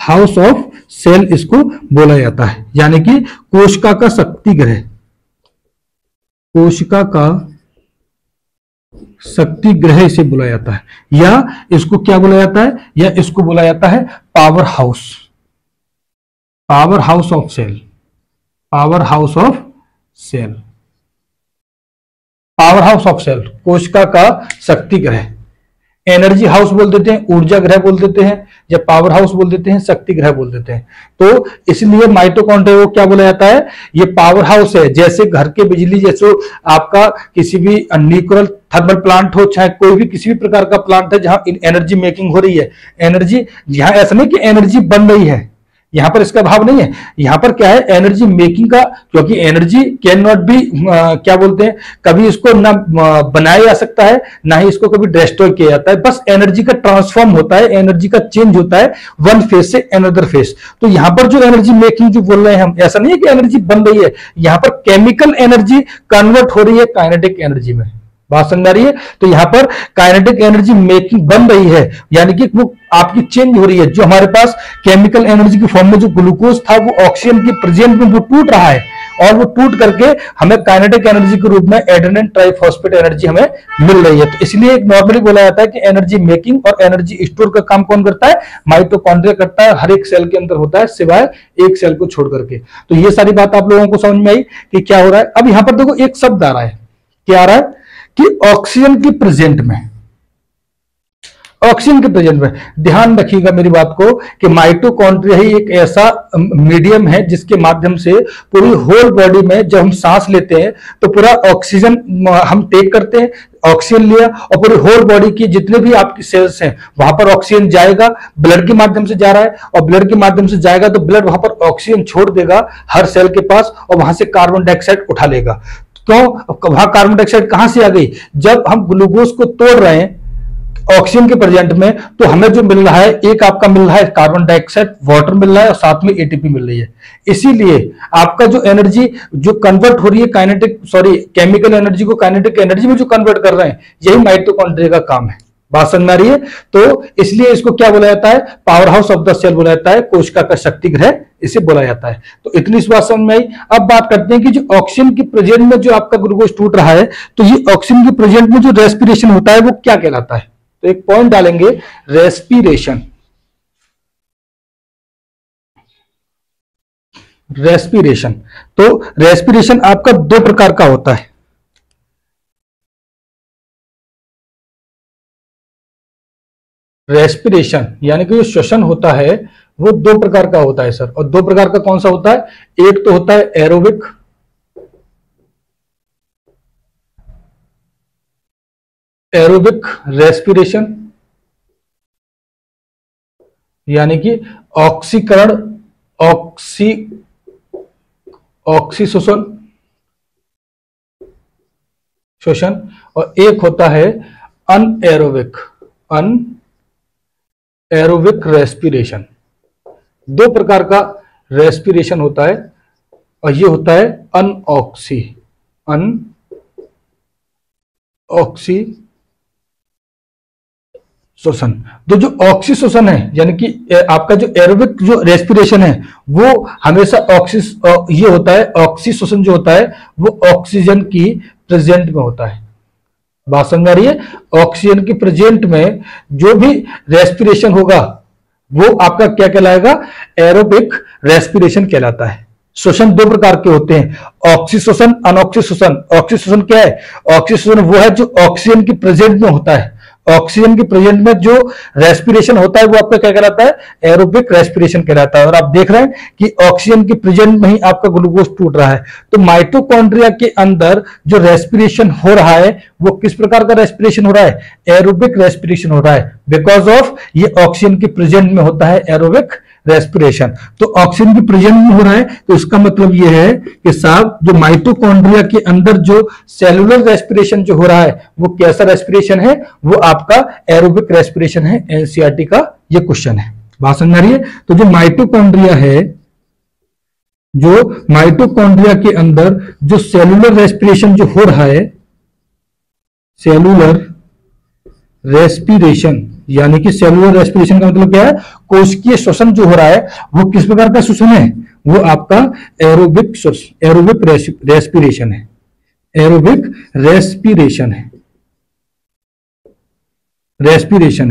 house of cell इसको बोला जाता है। यानी कि कोशिका का शक्ति ग्रह, कोशिका का शक्ति ग्रह इसे बोला जाता है, या इसको क्या बोला जाता है, या इसको बोला जाता है power house, power house of cell, power house of cell, power house of cell, कोशिका का शक्ति ग्रह। एनर्जी हाउस बोल देते हैं, ऊर्जा ग्रह बोल देते हैं, या पावर हाउस बोल देते हैं, शक्ति ग्रह बोल देते हैं। तो इसलिए माइटोकॉन्ड्रिया को क्या बोला जाता है, ये पावर हाउस है। जैसे घर के बिजली, जैसे आपका किसी भी न्यूक्लियर थर्मल प्लांट हो, चाहे कोई भी किसी भी प्रकार का प्लांट है जहां एनर्जी मेकिंग हो रही है, एनर्जी, यहां ऐसा नहीं कि एनर्जी बन रही है, यहां पर इसका भाव नहीं है। यहां पर क्या है, एनर्जी मेकिंग का, क्योंकि एनर्जी कैन नॉट बी क्या बोलते हैं, कभी इसको ना बनाया जा सकता है, ना ही इसको कभी डिस्ट्रॉय किया जाता है। बस एनर्जी का ट्रांसफॉर्म होता है, एनर्जी का चेंज होता है वन फेज से अनदर फेज। तो यहां पर जो एनर्जी मेकिंग जो बोल रहे हैं हम, ऐसा नहीं है कि एनर्जी बन रही है, यहां पर केमिकल एनर्जी कन्वर्ट हो रही है काइनेटिक एनर्जी में। बात समझ आ रही है? तो यहां पर काइनेटिक एनर्जी मेकिंग बन रही है, यानी कि वो आपकी चेंज हो रही है। जो हमारे पास केमिकल एनर्जी की फॉर्म में जो ग्लूकोज था, वो ऑक्सीजन के प्रेजेंट में वो टूट रहा है, और वो टूट करके हमें काइनेटिक एनर्जी के रूप में एडेनिन ट्राइफॉस्फेट एनर्जी हमें मिल रही है। तो इसलिए एक नॉर्मली बोला जाता है कि एनर्जी मेकिंग और एनर्जी स्टोर का काम कौन करता है, माइटोकॉन्ड्रिया करता है। हर एक सेल के अंदर होता है, सिवाय एक सेल को छोड़ करके। तो ये सारी बात आप लोगों को समझ में आई कि क्या हो रहा है। अब यहां पर देखो एक शब्द आ रहा है, क्या आ रहा है कि ऑक्सीजन के प्रेजेंट में, ऑक्सीजन के प्रेजेंट में ध्यान रखिएगा मेरी बात को, कि माइटोकॉन्ड्रिया ही एक ऐसा मीडियम है जिसके माध्यम से पूरी होल बॉडी में जब हम सांस लेते हैं तो पूरा ऑक्सीजन हम टेक करते हैं, ऑक्सीजन लिया, और पूरी होल बॉडी की जितने भी आपकी सेल्स हैं वहां पर ऑक्सीजन जाएगा, ब्लड के माध्यम से जा रहा है, और ब्लड के माध्यम से जाएगा तो ब्लड वहां पर ऑक्सीजन छोड़ देगा हर सेल के पास, और वहां से कार्बन डाइऑक्साइड उठा लेगा। तो वहां कार्बन डाइऑक्साइड कहां से आ गई, जब हम ग्लूकोज को तोड़ रहे हैं ऑक्सीजन के प्रेजेंट में, तो हमें जो मिल रहा है, एक आपका मिल रहा है कार्बन डाइऑक्साइड, वाटर मिल रहा है, और साथ में एटीपी मिल रही है। इसीलिए आपका जो एनर्जी जो कन्वर्ट हो रही है केमिकल एनर्जी को काइनेटिक एनर्जी में जो कन्वर्ट कर रहे हैं, यही माइटोकॉन्ड्रिया का काम है। बात समझ में आ रही है? तो इसलिए इसको क्या बोला जाता है, power house of the cell बोला जाता है, कोशिका का शक्ति ग्रह इसे बोला जाता है। तो इतनी इस बात समझ में आई। अब बात करते हैं कि जो ऑक्सीजन के प्रेजेंट में जो आपका ग्लूकोज टूट रहा है, तो ये ऑक्सीजन के प्रेजेंट में जो रेस्पिरेशन होता है वो क्या कहलाता है। तो एक पॉइंट डालेंगे, रेस्पिरेशन। रेस्पिरेशन, तो रेस्पिरेशन आपका दो प्रकार का होता है। रेस्पिरेशन यानी कि जो श्वसन होता है वो दो प्रकार का होता है सर। और दो प्रकार का कौन सा होता है, एक तो होता है एरोबिक, एरोबिक रेस्पिरेशन, यानी कि ऑक्सीकरण, ऑक्सीशोषण, शोषण, और एक होता है अनएरोबिक, एरोबिक रेस्पिरेशन। दो प्रकार का रेस्पिरेशन होता है, और ये होता है ऑक्सीशोषण। तो जो ऑक्सीशोषण है, यानी कि आपका जो एरोबिक जो रेस्पिरेशन है वो हमेशा ये होता है, ऑक्सीशोषण जो होता है वो ऑक्सीजन की प्रेजेंट में होता है। बात समझ आ रही है? ऑक्सीजन की प्रेजेंट में जो भी रेस्पिरेशन होगा वो आपका क्या कहलाएगा, एरोबिक रेस्पिरेशन कहलाता है। श्वसन दो प्रकार के होते हैं, ऑक्सीशोषण, अनऑक्सीशोषण। ऑक्सीशोषण क्या है, ऑक्सीशोषण वो है जो ऑक्सीजन की प्रेजेंट में होता है। ऑक्सीजन की प्रेजेंट में जो रेस्पिरेशन होता है वो आपका क्या कहलाता है, एरोबिक रेस्पिरेशन कहलाता है। और आप देख रहे हैं कि ऑक्सीजन की प्रेजेंट में ही आपका ग्लूकोज टूट रहा है। तो माइटोकॉन्ड्रिया के अंदर जो रेस्पिरेशन हो रहा है वो किस प्रकार का रेस्पिरेशन हो रहा है, एरोबिक रेस्पिरेशन हो रहा है। बिकॉज ऑफ ये ऑक्सीजन की प्रेजेंट में होता है एरोबिक रेस्पिरेशन। तो ऑक्सीजन की प्रेजेंट में हो रहा है, तो इसका मतलब यह है कि साहब जो माइटोकॉन्ड्रिया के अंदर जो सेलुलर रेस्पिरेशन जो हो रहा है वो कैसा रेस्पिरेशन है, वो आपका एरोबिक रेस्पिरेशन है। एनसीईआरटी का ये क्वेश्चन है। बात समझ आ रही है? तो जो माइटोकॉन्ड्रिया है, जो माइटोकॉन्ड्रिया के अंदर जो सेलुलर रेस्पिरेशन जो हो रहा है, सेलुलर रेस्पिरेशन, यानी कि सेलुलर रेस्पिरेशन का मतलब क्या है, कोशिकीय श्वसन जो हो रहा है वो किस प्रकार का श्वसन है, वो आपका एरोबिक रेस्पिरेशन है। एरोबिक रेस्पिरेशन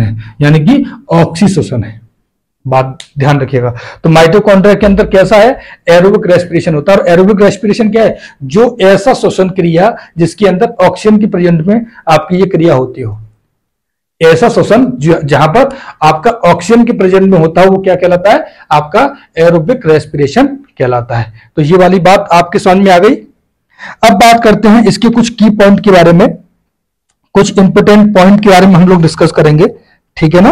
है, यानी कि ऑक्सीशोषण है। बात ध्यान रखिएगा। तो माइटोकॉन्ड्रिया के अंदर कैसा है, एरोबिक रेस्पिरेशन होता है। और एरोबिक रेस्पिरेशन क्या है, जो ऐसा श्वसन क्रिया जिसके अंदर ऑक्सीजन की प्रेजेंट में आपकी ये क्रिया होती हो। ऐसा श्वसन जहां पर आपका ऑक्सीजन के प्रेजेंट में होता है वो क्या कहलाता है, आपका एरोबिक रेस्पिरेशन कहलाता है। तो ये वाली बात आपके समझ में आ गई। अब बात करते हैं इसके कुछ की पॉइंट के बारे में, कुछ इंपोर्टेंट पॉइंट के बारे में हम लोग डिस्कस करेंगे, ठीक है ना।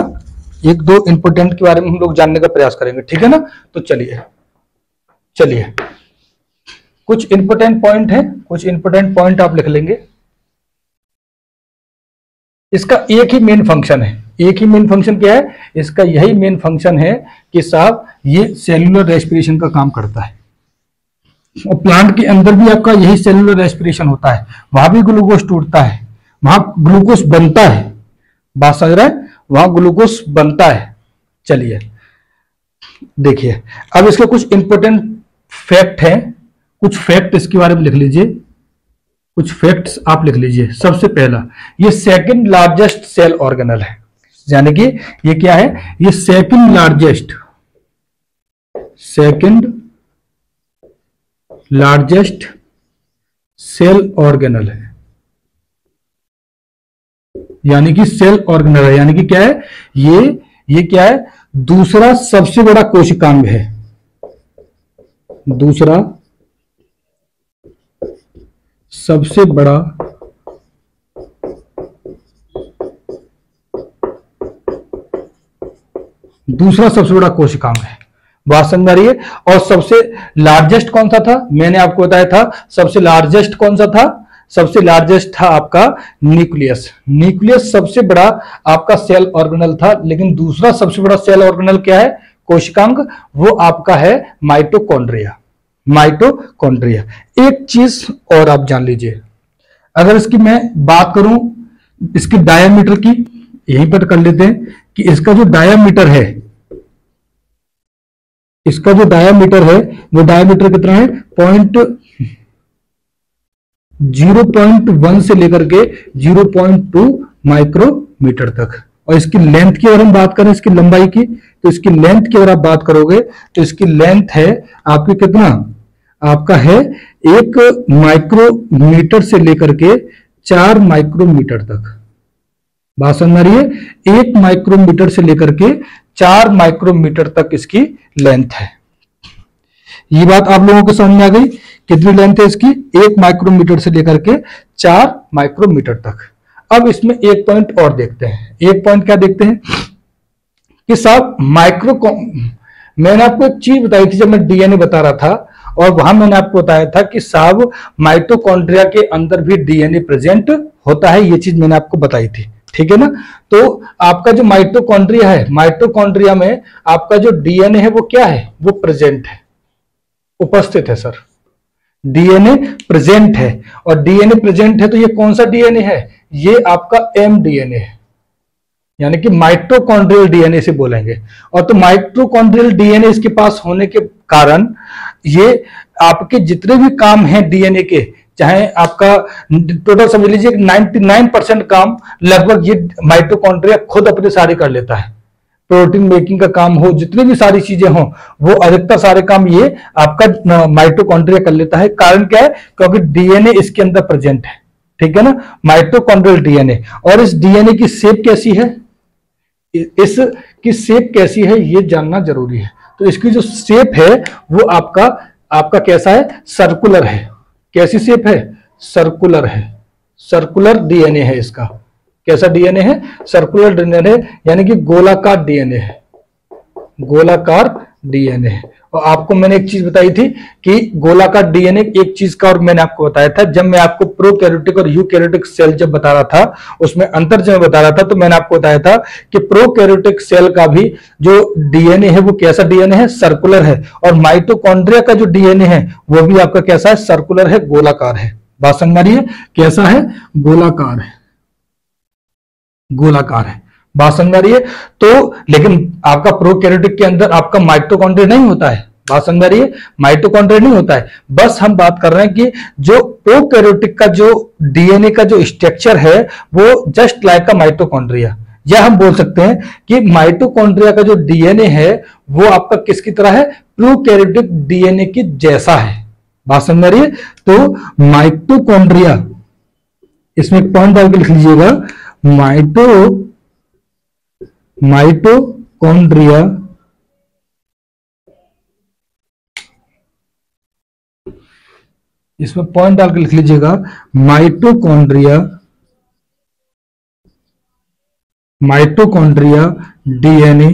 एक दो इंपोर्टेंट के बारे में हम लोग जानने का प्रयास करेंगे, ठीक है ना। तो चलिए कुछ इंपोर्टेंट पॉइंट है, कुछ इंपोर्टेंट पॉइंट आप लिख लेंगे। इसका एक ही मेन फंक्शन है, एक ही मेन फंक्शन क्या है, इसका यही मेन फंक्शन है कि साहब ये सेलुलर रेस्पिरेशन का काम करता है। और प्लांट के अंदर भी आपका यही सेलुलर रेस्पिरेशन होता है, वहां भी ग्लूकोज टूटता है, वहां ग्लूकोज बनता है, बात समझ रहे हैं, वहां ग्लूकोज बनता है। चलिए देखिए, अब इसके कुछ इंपोर्टेंट फैक्ट हैं, कुछ फैक्ट इसके बारे में लिख लीजिए, कुछ फैक्ट्स आप लिख लीजिए। सबसे पहला, ये सेकंड लार्जेस्ट सेल ऑर्गेनल है, यानी कि ये क्या है, ये सेकंड लार्जेस्ट सेल ऑर्गेनल है, यानी कि सेल ऑर्गेनल है, यानी कि क्या है, ये क्या है, दूसरा सबसे बड़ा कोशिकांग है, दूसरा सबसे बड़ा कोशिकांग है, बात समझ रही है। और सबसे लार्जेस्ट कौन सा था, मैंने आपको बताया था सबसे लार्जेस्ट कौन सा था, सबसे लार्जेस्ट था आपका न्यूक्लियस। न्यूक्लियस सबसे बड़ा आपका सेल ऑर्गेनल था, लेकिन दूसरा सबसे बड़ा सेल ऑर्गेनल क्या है, कोशिकांग, वो आपका है माइटोकॉन्ड्रिया। माइटोकॉन्ड्रिया। एक चीज और आप जान लीजिए, अगर इसकी मैं बात करूं इसकी डायामीटर की, यहीं पर कर लेते हैं कि इसका जो डायामीटर है, इसका जो डायामीटर है वो डायामीटर कितना है, 0.1 से लेकर के 0.2 माइक्रोमीटर तक। और इसकी लेंथ की अगर हम बात करें, इसकी लंबाई की, तो इसकी लेंथ की अगर आप बात करोगे तो इसकी लेंथ है आपकी कितना, आपका है 1 माइक्रोमीटर से लेकर के 4 माइक्रोमीटर तक। बात समझ आ रही है, 1 माइक्रोमीटर से लेकर के 4 माइक्रोमीटर तक इसकी लेंथ है। ये बात आप लोगों को समझ में आ गई, कितनी लेंथ है इसकी, 1 माइक्रोमीटर से लेकर के 4 माइक्रोमीटर तक। अब इसमें एक पॉइंट और देखते हैं, एक पॉइंट क्या देखते हैं कि साहब मैंने आपको एक चीज बताई थी जब मैं डीएनए बता रहा था, और वहां मैंने आपको बताया था कि साहब माइटोकॉन्ड्रिया के अंदर भी डीएनए प्रेजेंट होता है, ये चीज मैंने आपको बताई थी, ठीक है ना। तो आपका जो माइटोकॉन्ड्रिया है, माइटोकॉन्ड्रिया में आपका जो डीएनए है वो क्या है, वो प्रेजेंट है, उपस्थित है सर, डीएनए प्रेजेंट है। और डीएनए प्रेजेंट है तो ये कौन सा डीएनए है, ये आपका एमडीएनए है, यानी कि माइटोकॉन्ड्रियल डीएनए से बोलेंगे। और तो माइटोकॉन्ड्रियल डीएनए इसके पास होने के कारण ये आपके जितने भी काम हैं डीएनए के, चाहे आपका टोटल समझ लीजिए 99% काम लगभग ये माइटोकॉन्ड्रिया खुद अपने सारे कर लेता है। प्रोटीन मेकिंग का काम हो, जितनी भी सारी चीजें हो, वो अधिकतर सारे काम ये आपका माइटोकॉन्ड्रिया कर लेता है। कारण क्या है, क्योंकि डीएनए इसके अंदर प्रेजेंट है, ठीक है ना, माइटोकॉन्ड्रियल डीएनए। और इस डीएनए की शेप कैसी है, इसकी शेप कैसी है ये जानना जरूरी है। तो इसकी जो शेप है वो आपका कैसा है, सर्कुलर है। कैसी शेप है, सर्कुलर है, सर्कुलर डीएनए है इसका। कैसा डीएनए है, सर्कुलर डीएनए, यानी कि गोलाकार डीएनए है, गोलाकार डीएनए है। और आपको मैंने एक चीज बताई थी कि गोलाकार डीएनए एक चीज का, और मैंने आपको बताया था जब मैं आपको प्रोकैरियोटिक और यूकैरियोटिक सेल जब बता रहा था, उसमें अंतर जब बता रहा था, तो मैंने आपको बताया था कि प्रोकैरियोटिक सेल का भी जो डीएनए है वो कैसा डीएनए है, सर्कुलर है। और माइटोकॉन्ड्रिया का जो डीएनए है वो भी आपका कैसा है, सर्कुलर है, गोलाकार है। बात समझ आ रही है, कैसा है, गोलाकार है, गोलाकार है। बात समझ आ रही है। तो लेकिन आपका प्रोकैरियोटिक के अंदर आपका माइटोकॉन्ड्रिया नहीं होता है। बात समझ आ रही है, माइटोकॉन्ड्रिया नहीं होता है। बस हम बात कर रहे हैं कि जो प्रोकैरियोटिक का जो डीएनए का जो स्ट्रक्चर है वो जस्ट लाइक अ माइटोकॉन्ड्रिया, या हम बोल सकते हैं कि माइटोकॉन्ड्रिया का जो डीएनए है वो आपका किसकी तरह है, प्रोकैरियोटिक डीएनए की जैसा है। बात समझ आ रही है। तो माइटोकॉन्ड्रिया, इसमें एक पॉइंट डाल के लिख लीजिएगा, माइटोकॉन्ड्रिया माइटोकॉन्ड्रिया इसमें पॉइंट डाल के लिख लीजिएगा, mitochondria DNA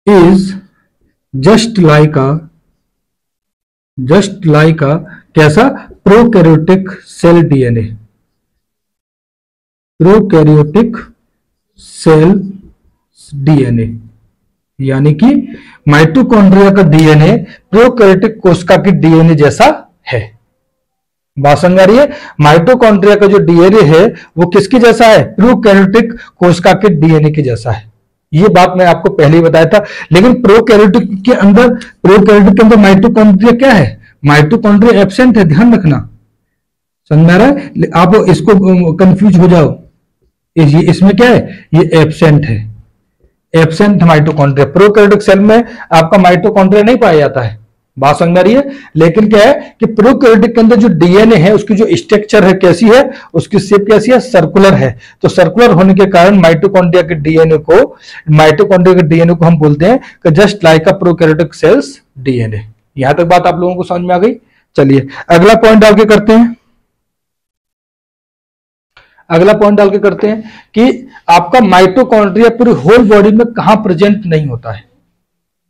is just like a कैसा, prokaryotic cell DNA, prokaryotic cell DNA, यानी कि माइटोकॉन्ड्रिया का डीएनए प्रोकैरियोटिक कोशिका की डीएनए जैसा है। बात समझ आ रही है? माइटोकॉन्ड्रिया का जो डीएनए है वो किसके जैसा है, प्रोकैरियोटिक कोशिका के डीएनए के जैसा है। ये बात मैं आपको पहले ही बताया था। लेकिन प्रोकैरियोटिक के अंदर माइटोकॉन्ड्रिया क्या है, माइटोकॉन्ड्रिया एब्सेंट है, ध्यान रखना। समझ में आ रहा है? आप इसको कंफ्यूज हो जाओ, इसमें क्या है, ये एब्सेंट है, एब्सेंट माइटोकॉन्ड्रिया। प्रोकैरियोटिक सेल में आपका माइटोकॉन्ड्रिया नहीं पाया जाता है। बात समझ आ रही है? लेकिन क्या है कि प्रोकैरियोटिक के अंदर जो डीएनए है उसकी जो स्ट्रक्चर है कैसी है, उसकी शेप कैसी है, सर्कुलर है। तो सर्कुलर होने के कारण माइटोकॉन्ड्रिया के डीएनए को हम बोलते हैं कि just like a prokaryotic cells DNA. यहां तक बात आप लोगों को समझ में आ गई? चलिए अगला पॉइंट डाल के करते हैं। कि आपका माइटोकॉन्ड्रिया पूरी होल बॉडी में कहां प्रेजेंट नहीं होता है।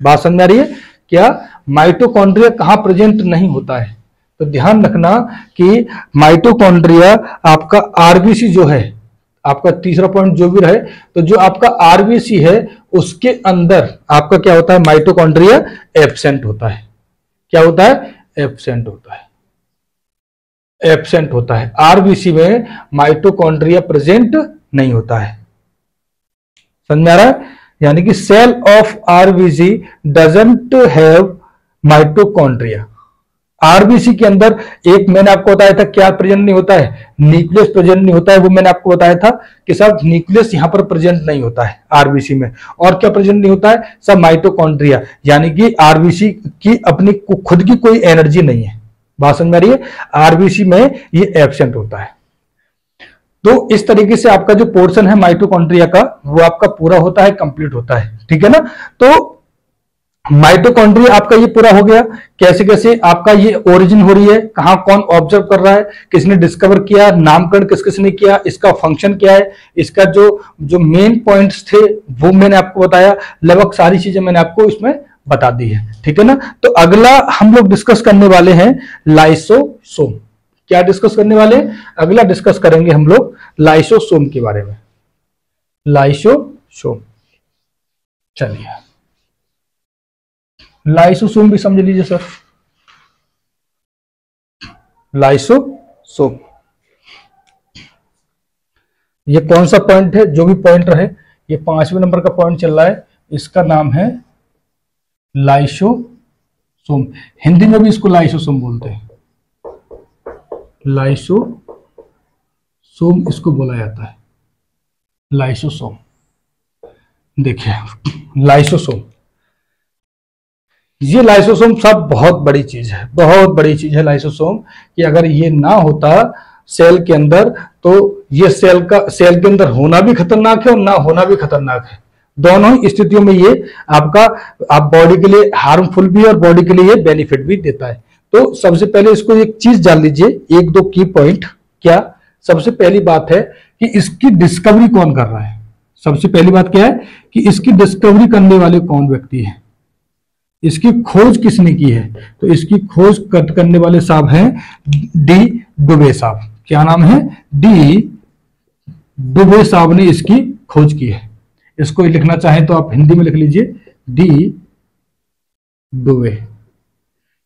बात समझ आ रही है? क्या माइटोकॉन्ड्रिया कहां प्रेजेंट नहीं होता है? तो ध्यान रखना कि माइटोकॉन्ड्रिया आपका आरबीसी जो है, आपका तीसरा पॉइंट जो भी रहे, तो जो आपका आरबीसी है उसके अंदर आपका क्या होता है, माइटोकॉन्ड्रिया एब्सेंट होता है। क्या होता है? एब्सेंट होता है। आरबीसी में माइटोकॉन्ड्रिया प्रेजेंट नहीं होता है। समझ में आ रहा है? यानी कि cell of RBC doesn't have mitochondria. RBC के अंदर एक मैंने आपको बताया था क्या प्रेजेंट नहीं होता है, न्यूक्लियस प्रेजेंट नहीं होता है। वो मैंने आपको बताया था कि सब न्यूक्लियस यहां पर प्रेजेंट नहीं होता है आरबीसी में। और क्या प्रेजेंट नहीं होता है? सब माइटोकॉन्ड्रिया, यानी कि आरबीसी की अपनी खुद की कोई एनर्जी नहीं है। बात समझ में आ रही है? आरबीसी में ये एब्सेंट होता है। तो इस तरीके से आपका जो पोर्शन है माइटोकॉन्ड्रिया का वो आपका पूरा होता है, कंप्लीट होता है। ठीक है ना? तो माइटोकॉन्ड्रिया आपका ये पूरा हो गया। कैसे कैसे आपका ये ओरिजिन हो रही है, कहां कौन ऑब्जर्व कर रहा है, किसने डिस्कवर किया, नामकरण किस किसने किया, इसका फंक्शन क्या है, इसका जो मेन पॉइंट्स थे वो मैंने आपको बताया। लगभग सारी चीजें मैंने आपको इसमें बता दी है। ठीक है ना? तो अगला हम लोग डिस्कस करने वाले हैं लाइसोसोम। क्या डिस्कस करने वाले हैं? अगला डिस्कस करेंगे हम लोग लाइसोसोम के बारे में। लाइसोसोम, चलिए लाइसोसोम भी समझ लीजिए सर। लाइसोसोम ये कौन सा पॉइंट है, जो भी पॉइंट रहे, ये 5वें नंबर का पॉइंट चल रहा है, इसका नाम है लाइसोसोम। हिंदी में भी इसको लाइसोसोम बोलते हैं, लाइसोसोम इसको बोला जाता है, लाइसोसोम। देखिए लाइसोसोम, ये लाइसोसोम सब बहुत बड़ी चीज है, बहुत बड़ी चीज है लाइसोसोम। कि अगर ये ना होता सेल के अंदर तो ये सेल के अंदर होना भी खतरनाक है और ना होना भी खतरनाक है। दोनों ही स्थितियों में ये आप बॉडी के लिए हार्मफुल भी है और बॉडी के लिए ये बेनिफिट भी देता है। तो सबसे पहले इसको एक चीज जान लीजिए, एक दो की पॉइंट। क्या? सबसे पहली बात है कि इसकी डिस्कवरी कौन कर रहा है। सबसे पहली बात क्या है कि इसकी डिस्कवरी करने वाले कौन व्यक्ति है, इसकी खोज किसने की है। तो इसकी खोज करने वाले साहब हैं डी डुबे साहब। क्या नाम है? डी डुबे साहब ने इसकी खोज की है। इसको लिखना चाहें तो आप हिंदी में लिख लीजिए डी डुबे।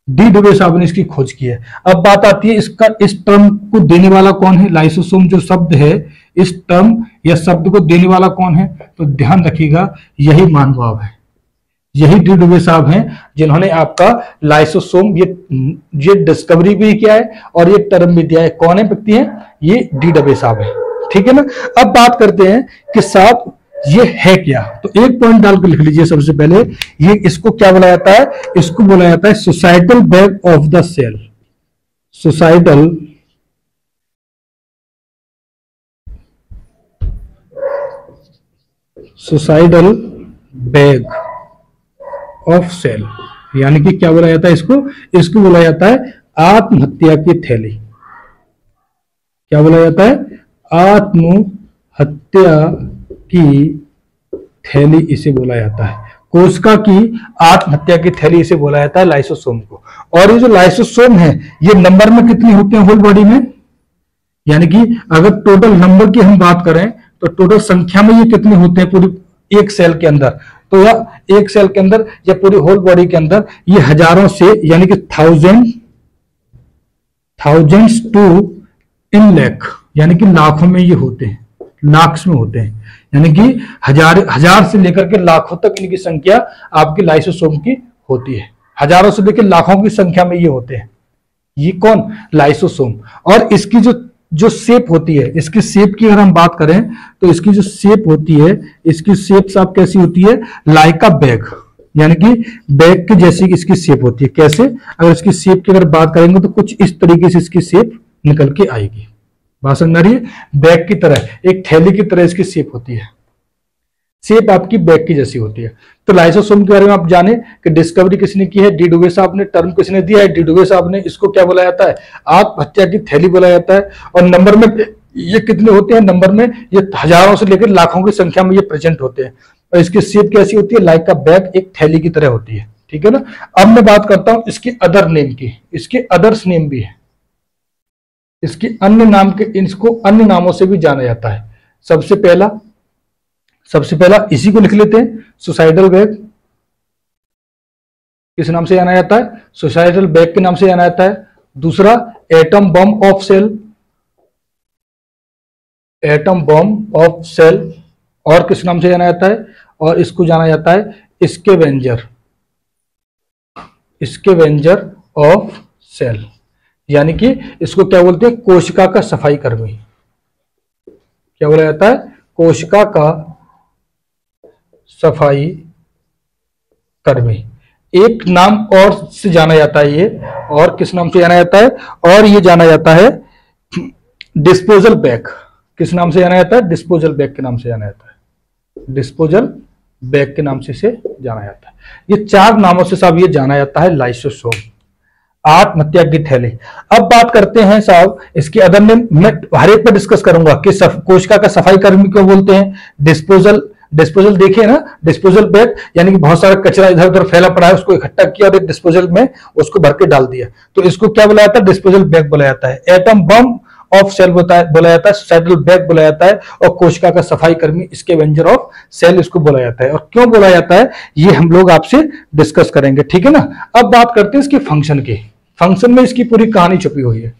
डी डुबे साहब ने इसकी खोज की है। अब बात आती है इस टर्म को देने वाला कौन है। लाइसोसोम जो शब्द है, इस टर्म या शब्द को देने वाला कौन है, तो ध्यान रखिएगा यही महानुभाव है, यही डी डुबे साहब हैं जिन्होंने आपका लाइसोसोम ये डिस्कवरी भी किया है और ये टर्म भी दिया है। कौन है व्यक्ति है? ये डी डुबे साहब है। ठीक है ना? अब बात करते हैं कि साहब ये है क्या। तो एक पॉइंट डाल के लिख लीजिए सबसे पहले, ये इसको क्या बोला जाता है? इसको बोला जाता है societal bag of the cell. Societal suicidal bag of cell, यानी कि क्या बोला जाता है इसको, इसको बोला जाता है आत्महत्या की थैली। क्या बोला जाता है, आत्महत्या की थैली इसे बोला जाता है। कोशिका की आत्महत्या की थैली इसे बोला जाता है लाइसोसोम को। और ये जो लाइसोसोम है ये नंबर में कितनी होते हैं होल बॉडी में, यानी कि अगर टोटल नंबर की हम बात करें तो टोटल संख्या में ये कितने होते हैं पूरी एक सेल के अंदर, तो या एक सेल के अंदर या पूरी होल बॉडी के अंदर ये हजारों से यानी कि थाउजेंड्स टू इन लाख, यानी कि लाखों में ये होते हैं, लाख्स में होते हैं, यानी कि हजार से लेकर के लाखों तक इनकी संख्या आपकी लाइसोसोम की होती है। हजारों से लेकर लाखों की संख्या में ये होते हैं, ये कौन, लाइसोसोम। और इसकी जो शेप होती है, इसकी शेप की अगर हम बात करें तो इसकी जो शेप होती है, इसकी शेप साफ कैसी होती है, लाइक अ बैग, यानी कि बैग के जैसी इसकी शेप होती है। कैसे, अगर इसकी शेप की अगर बात करेंगे तो कुछ इस तरीके से इसकी शेप निकल के आएगी। बात समझ आ रही है, बैग की तरह, एक थैली की तरह इसकी शेप होती है, शेप आपकी बैग की जैसी होती है। तो लाइसोसोम के बारे में आप जाने कि डिस्कवरी किसने की है, डी डुवे साहब ने, टर्म किसने दिया है, डी डुवे साहब ने। इसको क्या बोला जाता है, आत्महत्या की थैली बोला जाता है। और नंबर में ये कितने होते हैं, नंबर में ये हजारों से लेकर लाखों की संख्या में ये प्रेजेंट होते हैं। और इसकी शेप कैसी होती है, लाइक का बैग, एक थैली की तरह होती है। ठीक है ना। अब मैं बात करता हूं इसके अदर नेम की, इसके अदर्स नेम भी है, इसकी अन्य नाम के, इसको अन्य नामों से भी जाना जाता है। सबसे पहला इसी को लिख लेते हैं, सुसाइडल बैग। किस नाम से जाना जाता है, सुसाइडल बैग के नाम से जाना जाता है। दूसरा atom bomb of cell, atom bomb of cell, और किस नाम से जाना जाता है, और इसको जाना जाता है स्कैवेंजर, स्कैवेंजर ऑफ सेल, यानी कि इसको क्या बोलते हैं, कोशिका का सफाई कर्मी। क्या बोला जाता है, कोशिका का सफाई कर्मी। एक नाम और से जाना जाता है ये, और किस नाम से जाना जाता है, और ये जाना जाता है डिस्पोजल बैग। किस नाम से जाना जाता है, डिस्पोजल बैग के नाम से जाना जाता है, डिस्पोजल बैग के नाम से इसे जाना जाता है। ये चार नामों से साहब ये जाना जाता है लाइसोसोम, आत्महत्या की थैली। अब बात करते हैं साहब इसके अदर नेम, मैं हर एक पर डिस्कस करूंगा कि कोशिका का सफाई कर्मी क्यों बोलते हैं। डिस्पोजल देखिए ना, डिस्पोजल बैग यानी कि बहुत सारा कचरा इधर उधर फैला पड़ा है, उसको इकट्ठा किया और एक डिस्पोजल में उसको भर के डाल दिया, तो इसको क्या बोला जाता है, डिस्पोजल बैग बोला जाता है। एटम बम ऑफ सेल बोला जाता है, सुसाइडल बैग बोला जाता है, और कोशिका का सफाई कर्मी स्कैवेंजर ऑफ सेल इसको बोला जाता है। और क्यों बोला जाता है ये हम लोग आपसे डिस्कस करेंगे। ठीक है ना। अब बात करते हैं इसके फंक्शन की। फंक्शन में इसकी पूरी कहानी छुपी हुई है।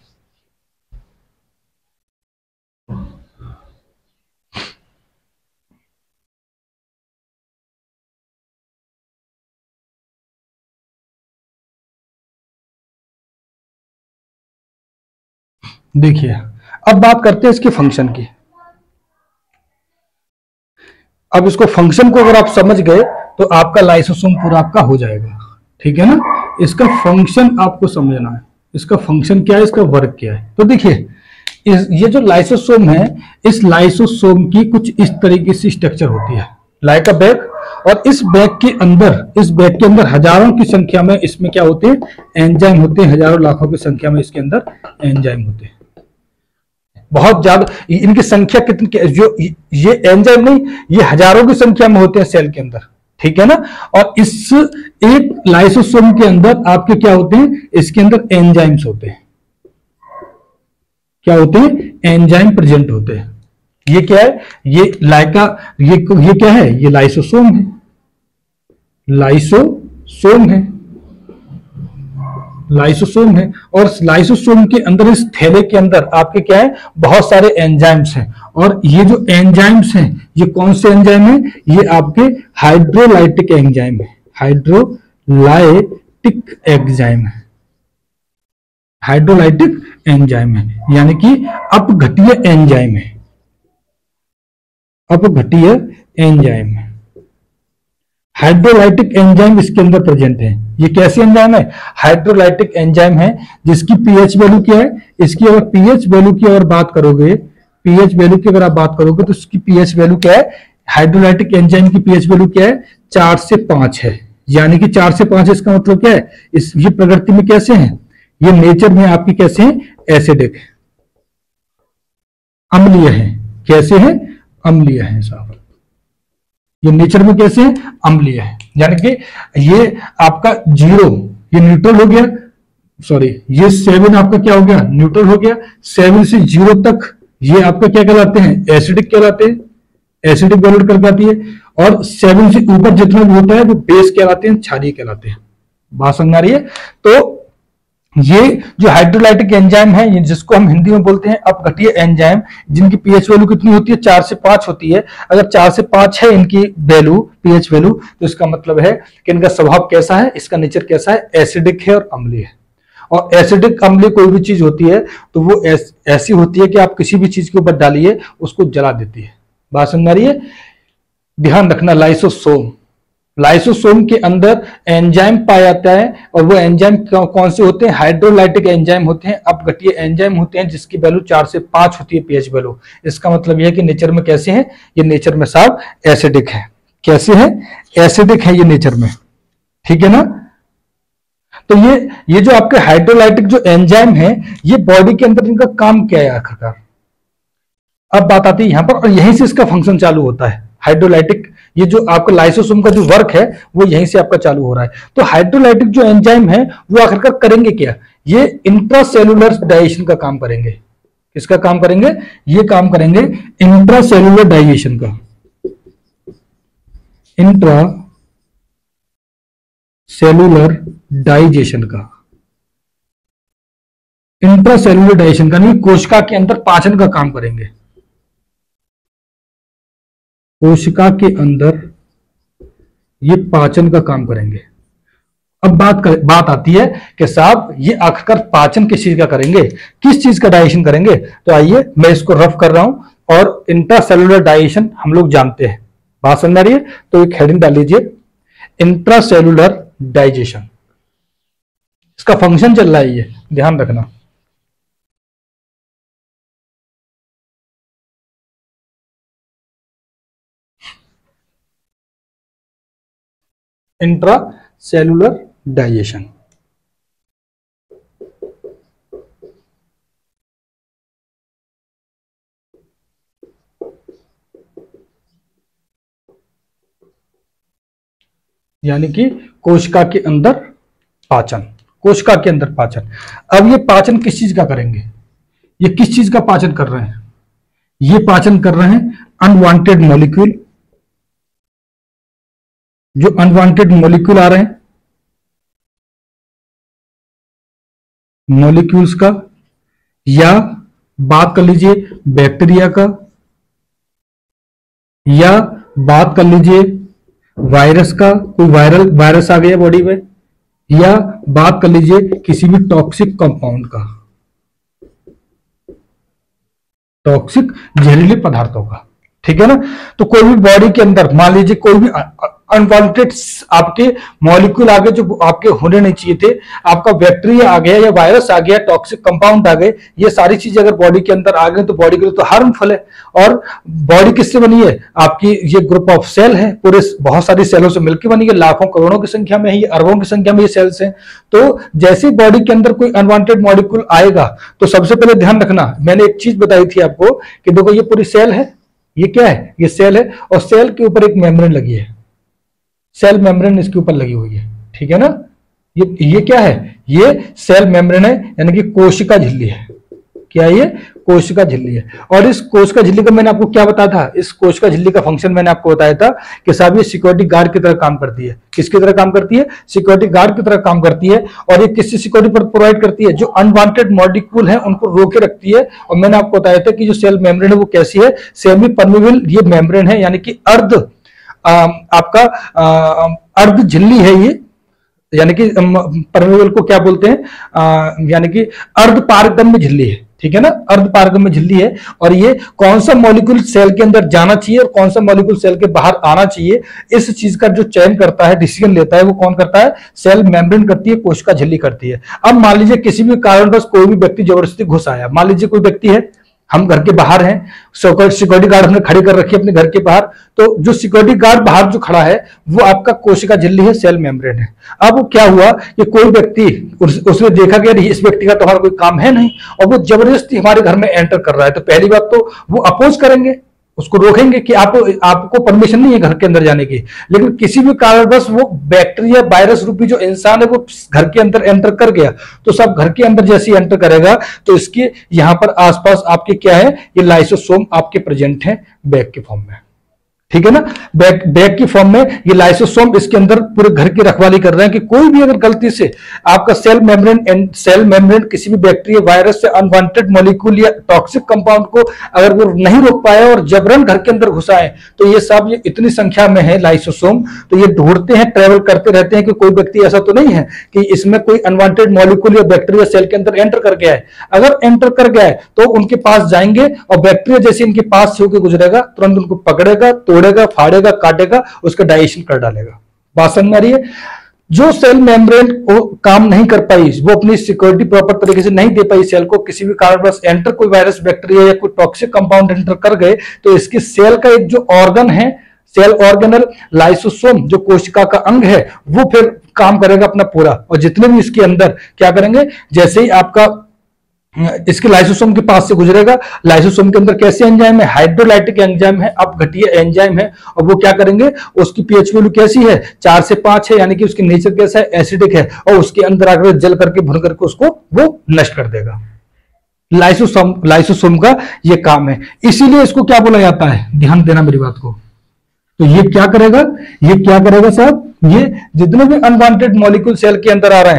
देखिए अब बात करते हैं इसके फंक्शन की। अब इसको फंक्शन को अगर आप समझ गए तो आपका लाइसोसोम पूरा आपका हो जाएगा। ठीक है ना। इसका फंक्शन आपको समझना है, इसका फंक्शन क्या है, इसका वर्क क्या है। तो देखिए ये जो लाइसोसोम है, इस लाइसोसोम की कुछ इस तरीके से स्ट्रक्चर होती है, लाइक अ बैग। और इस बैग के अंदर हजारों की संख्या में इसमें क्या होते हैं, एंजाइम होते हैं, हजारों लाखों की संख्या में इसके अंदर एंजाइम होते हैं। बहुत ज्यादा इनकी संख्या कितनी, जो ये एंजाइम नहीं, ये हजारों की संख्या में होते हैं सेल के अंदर। ठीक है ना। और इस एक लाइसोसोम के अंदर आपके क्या होते हैं, इसके अंदर एंजाइम्स होते हैं। क्या होते हैं, एंजाइम प्रेजेंट होते हैं। ये क्या है, ये लाइका, ये क्या है, ये लाइसोसोम है, लाइसोसोम है, लाइसोसोम है। और लाइसोसोम के अंदर, इस थैले के अंदर आपके क्या है, बहुत सारे एंजाइम्स हैं। और ये जो एंजाइम्स हैं, ये कौन से एंजाइम है, ये आपके हाइड्रोलाइटिक एंजाइम है, हाइड्रोलाइटिक एंजाइम है, हाइड्रोलाइटिक एंजाइम है, यानी कि अपघटीय एंजाइम है, अपघटीय एंजाइम है। हाइड्रोलाइटिक एंजाइम इसके अंदर प्रेजेंट है। ये कैसे एंजाइम है, हाइड्रोलाइटिक एंजाइम है, जिसकी पीएच वैल्यू क्या है, इसकी अगर पीएच वैल्यू की अगर बात करोगे, पीएच वैल्यू की अगर आप बात करोगे तो इसकी पीएच वैल्यू क्या है, हाइड्रोलाइटिक एंजाइम की पीएच वैल्यू क्या है, 4 से 5 है। यानी कि 4 से 5 इसका मतलब क्या है, इस ये प्रकृति में कैसे हैं, ये नेचर में आपकी कैसे हैं, एसिडिक है, अम्लीय है। कैसे हैं, अम्लीय है साहब। ये नेचर में कैसे है, अम्लीय है। यानी कि ये आपका 0 ये न्यूट्रल हो गया, सॉरी ये 7 आपका क्या हो गया, न्यूट्रल हो गया। 7 से 0 तक ये आपका क्या कहलाते हैं, एसिडिक कहलाते हैं, एसिडिक वैल्यू कहलाती है। और 7 से ऊपर जितना भी होता है वो बेस कहलाते हैं, क्षारीय कहलाते हैं। बात समझ आ रही है। तो ये जो हाइड्रोलाइटिक एंजाइम है, ये जिसको हम हिंदी में बोलते हैं अपघटीय एंजाइम, जिनकी पीएच वैल्यू कितनी होती है, 4 से 5 होती है। अगर 4 से 5 है इनकी वैल्यू, पीएच वैल्यू, तो इसका मतलब है कि इनका स्वभाव कैसा है, इसका नेचर कैसा है, एसिडिक है और अम्लीय है। और एसिडिक अम्लीय कोई भी चीज होती है तो वो ऐसी होती है कि आप किसी भी चीज के ऊपर डालिए उसको जला देती है। बात समझ आ रही है। ध्यान रखना, लाइसोसोम, लाइसोसोम के अंदर एंजाइम पाया जाता है और वो एंजाइम कौन से होते हैं, हाइड्रोलाइटिक एंजाइम होते हैं, अपघटीय एंजाइम होते हैं, जिसकी वैल्यू 4 से 5 होती है पीएच वैल्यू। इसका मतलब यह है कि नेचर में कैसे हैं, ये नेचर में साहब एसिडिक है। कैसे है, एसिडिक है ये नेचर में, ठीक है ना। तो ये जो आपके हाइड्रोलाइटिक जो एंजाइम है, ये बॉडी के अंदर इनका काम क्या है आखिरकार। अब बात आती है यहां पर, और यहीं से इसका फंक्शन चालू होता है। हाइड्रोलाइटिक ये जो आपका लाइसोसोम का जो वर्क है वो यहीं से आपका चालू हो रहा है। तो हाइड्रोलाइटिक जो एंजाइम है वो आखिरकार करेंगे क्या, ये इंट्रासेलुलर डाइजेशन का काम करेंगे। किसका काम करेंगे, ये काम करेंगे इंट्रासेलुलर डाइजेशन का, इंट्रासेलुलर डाइजेशन का, इंट्रासेलुलर डाइजेशन का नहीं, कोशिका के अंदर पाचन का काम करेंगे। कोशिका के अंदर ये पाचन का काम करेंगे। अब बात आती है कि साहब ये आखिरकार पाचन किस चीज का करेंगे, किस चीज का डाइजेशन करेंगे। तो आइए मैं इसको रफ कर रहा हूं, और इंट्रासेलुलर डाइजेशन हम लोग जानते हैं। बात समझ आ रही है। तो एक हेडिंग डाल लीजिए, इंट्रासेलुलर डाइजेशन। इसका फंक्शन चल रहा है, ये ध्यान रखना। इंट्रासेलुलर डाइजेशन, यानी कि कोशिका के अंदर पाचन, कोशिका के अंदर पाचन। अब ये पाचन किस चीज का करेंगे, ये किस चीज का पाचन कर रहे हैं, ये पाचन कर रहे हैं अनवांटेड मॉलिक्यूल, जो अनवांटेड मॉलिक्यूल आ रहे हैं, मॉलिक्यूल्स का, या बात कर लीजिए बैक्टीरिया का, या बात कर लीजिए वायरस का, कोई वायरस आ गया बॉडी में, या बात कर लीजिए किसी भी टॉक्सिक कंपाउंड का, टॉक्सिक जहरीले पदार्थों का, ठीक है ना। तो कोई भी बॉडी के अंदर मान लीजिए कोई भी अनवांटेड आपके मॉलिक्यूल आ गए जो आपके होने नहीं चाहिए थे, आपका बैक्टीरिया आ गया या वायरस आ गया, टॉक्सिक कंपाउंड आ गए, ये सारी चीजें अगर बॉडी के अंदर आ गई तो बॉडी के लिए तो हार्मफुल है। और बॉडी किससे बनी है, आपकी ये ग्रुप ऑफ सेल है, पूरे बहुत सारी सेलों से मिलकर बनी है, लाखों करोड़ों की संख्या में है, ये अरबों की संख्या में ये सेल्स हैं। तो जैसे बॉडी के अंदर कोई अनवांटेड मॉलिक्यूल आएगा तो सबसे पहले ध्यान रखना, मैंने एक चीज बताई थी आपको कि देखो ये पूरी सेल है, ये क्या है, ये सेल है, और सेल के ऊपर एक मेम्ब्रेन लगी है, सेल मेम्ब्रेन इसके ऊपर लगी हुई है, ठीक है ना। ये क्या है, ये सेल मेम्ब्रेन है, यानी कि कोशिका झिल्ली है। क्या ये कोशिका झिल्ली है। और इस कोशिका झिल्ली का मैंने आपको क्या बताया था, इस कोशिका झिल्ली का फंक्शन मैंने आपको बताया था कि साहब ये सिक्योरिटी गार्ड की तरह काम करती है। किसकी तरह काम करती है, सिक्योरिटी गार्ड की तरह काम करती है। और ये किससे सिक्योरिटी प्रोवाइड करती है, जो अनवांटेड मॉलिक्यूल है उनको रोके रखती है। और मैंने आपको बताया था कि जो सेल मेम्ब्रेन है वो कैसी है, सेमी परमेबल ये मेम्ब्रेन है, यानी कि आपका अर्ध झिल्ली है ये, यानी कि परमेबल को क्या बोलते हैं, यानी कि अर्ध पारगम्य झिल्ली है, ठीक है ना, अर्ध पारगम्य झिल्ली है। और ये कौन सा मॉलिक्यूल सेल के अंदर जाना चाहिए और कौन सा मॉलिक्यूल सेल के बाहर आना चाहिए, इस चीज का जो चयन करता है, डिसीजन लेता है, वो कौन करता है, सेल मेम्ब्रेन करती है, कोशिका झिल्ली करती है। अब मान लीजिए किसी भी कारणवश कोई भी व्यक्ति जबरदस्ती घुस आया, मान लीजिए कोई व्यक्ति है हम घर के बाहर हैं, सिक्योरिटी गार्ड हमने खड़ी कर रखी है अपने घर के बाहर, तो जो सिक्योरिटी गार्ड बाहर जो खड़ा है वो आपका कोशिका झिल्ली है, सेल मेम्ब्रेन है। अब क्या हुआ कि कोई व्यक्ति उसने देखा कि इस व्यक्ति का तो हमारा कोई काम है नहीं और वो जबरदस्ती हमारे घर में एंटर कर रहा है, तो पहली बात तो वो अपोज करेंगे, उसको रोकेंगे कि आपको परमिशन नहीं है घर के अंदर जाने की। लेकिन किसी भी कारणवश वो बैक्टीरिया वायरस रूपी जो इंसान है वो घर के अंदर एंटर कर गया, तो सब घर के अंदर जैसे एंटर करेगा तो इसके यहां पर आसपास आपके क्या है, ये लाइसोसोम आपके प्रेजेंट है बैग के फॉर्म में, ठीक है ना। बैग की फॉर्म में ये लाइसोसोम इसके अंदर पूरे घर की रखवाली कर रहे हैं कि कोई भी अगर गलती से आपका सेल मेम्ब्रेन किसी भी बैक्टीरिया वायरस से अनवांटेड मॉलिक्यूल या टॉक्सिक कंपाउंड को अगर वो नहीं रोक पाए और जबरन घर के अंदर घुसाए, तो ये सब ये इतनी संख्या में है लाइसोसोम, तो ये ढूंढते हैं, ट्रेवल करते रहते हैं कि कोई व्यक्ति ऐसा तो नहीं है कि इसमें कोई अनवांटेड मॉलिक्यूल या बैक्टीरिया सेल के अंदर एंटर कर गया है। अगर एंटर कर गया है तो उनके पास जाएंगे और बैक्टीरिया जैसे इनके पास से होकर गुजरेगा तुरंत उनको पकड़ेगा, तोड़ेगा, फाड़ेगा, काटेगा, उसका डाइजेशन कर डालेगा। बात समझ में आ रही है। जो सेल मेम्ब्रेन को काम नहीं कर पाई, वो अपनी सिक्योरिटी प्रॉपर तरीके से नहीं दे पाई सेल को, किसी भी कारणवश एंटर कोई वायरस बैक्टीरिया या कोई टॉक्सिक कंपाउंड एंटर कर गए, तो इसके सेल का एक जो ऑर्गन है, सेल ऑर्गेनल लाइसोसोम जो कोशिका का अंग है, वो फिर काम करेगा अपना पूरा, और जितने भी इसके अंदर क्या करेंगे, जैसे ही आपका इसके लाइसोसोम के पास से गुजरेगा, लाइसोसोम के अंदर कैसे एंजाइम है, हाइड्रोलाइटिक एंजाइम है, अपघटीय एंजाइम है, और वो क्या करेंगे, उसकी पीएच वैल्यू कैसी है, 4 से 5 है, यानी कि उसकी नेचर कैसा है, एसिडिक है, और उसके अंदर आकर जल करके भुन करके उसको वो नष्ट कर देगा। लाइसोसोम का ये काम है, इसीलिए इसको क्या बोला जाता है, ध्यान देना मेरी बात को। तो ये क्या करेगा, साहब, ये जितने भी अनवांटेड मॉलिक्यूल सेल के अंदर आ रहे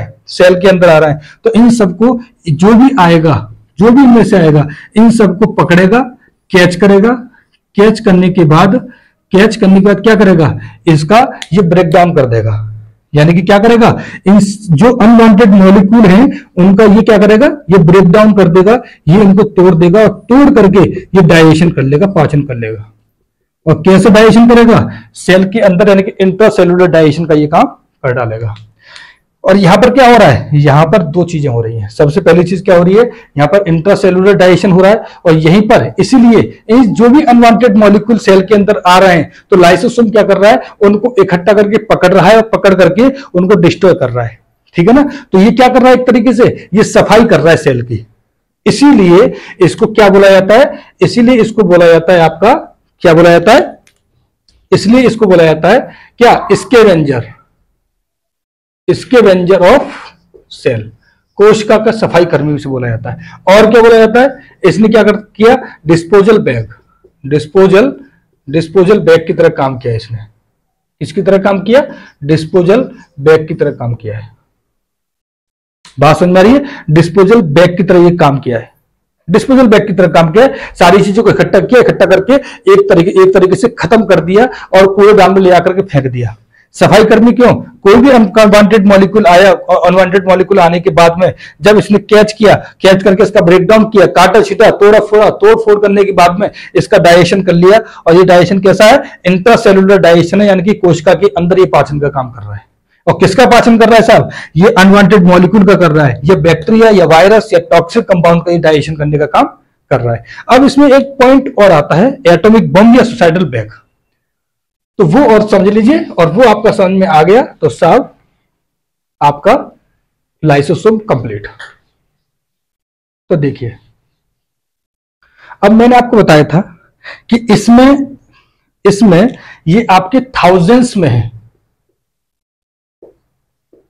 हैं, तो इन सबको जो भी आएगा, जो भी इनमें से आएगा, इन सबको पकड़ेगा, कैच करेगा, कैच करने के बाद क्या करेगा, इसका ये ब्रेक डाउन कर देगा। यानी कि क्या करेगा, इन जो अनवांटेड मॉलिक्यूल हैं उनका ये क्या करेगा, ये ब्रेक डाउन कर देगा, ये इनको तोड़ देगा, और तोड़ करके ये डाइजेशन कर लेगा, पाचन कर लेगा। और कैसे डाइजेशन करेगा, सेल के अंदर, यानी कि इंट्रासेलुलर डाइजेशन का ये काम कर डालेगा। और यहां पर क्या हो रहा है, यहां पर 2 चीजें हो रही हैं। सबसे पहली चीज क्या हो रही है, यहां पर इंट्रासेलुलर डाइजेशन हो रहा है, और यहीं पर इसीलिए जो भी अनवांटेड मॉलिक्यूल सेल के अंदर आ रहे हैं, तो लाइसोसोम क्या कर रहा है, उनको इकट्ठा करके पकड़ रहा है, और पकड़ करके उनको डिस्ट्रॉय कर रहा है, ठीक है ना। तो ये क्या कर रहा है, एक तरीके से ये सफाई कर रहा है सेल की। इसीलिए इसको क्या बोला जाता है, इसीलिए इसको बोला जाता है आपका, क्या बोला जाता है, इसलिए इसको बोला जाता है क्या, स्कैवेंजर ऑफ सेल, कोशिका का सफाई कर्मी से बोला जाता है। और क्या बोला जाता है, इसने क्या किया, डिस्पोजल बैग की तरह काम किया, इसने इसकी तरह काम किया, डिस्पोजल बैग की तरह काम किया है। बात समझ में आ रही है, डिस्पोजल बैग की तरह ये काम किया है, डिस्पोजल बैग की तरह काम किया, सारी चीजों को इकट्ठा किया, इकट्ठा करके एक तरीके से खत्म कर दिया और कूड़ेदान में ले आकर के फेंक दिया। सफाई कर्मी क्यों, कोई भी अनवांटेड मॉलिक्यूल आया, अनवांटेड मॉलिक्यूल आने के बाद में जब इसने कैच करके इसका ब्रेकडाउन किया, काटा छीटा, तोड़ फोड़ करने के बाद में इसका डाइजेशन कर लिया। और ये डाइजेशन कैसा है, इंट्रासेलुलर डाइजेशन है, यानी कि कोशिका के अंदर ये पाचन का काम कर रहा है। और किसका पाचन कर रहा है साहब, ये अनवांटेड मॉलिक्यूल का कर रहा है, ये बैक्टीरिया या वायरस या टॉक्सिक कंपाउंड का डाइजेशन करने का काम कर रहा है। अब इसमें एक पॉइंट और आता है, एटॉमिक बम या सुसाइडल बैग, तो वो और समझ लीजिए, और वो आपका समझ में आ गया तो साहब आपका लाइसोसोम कंप्लीट। तो देखिए, अब मैंने आपको बताया था कि इसमें ये आपके थाउजेंड्स में है,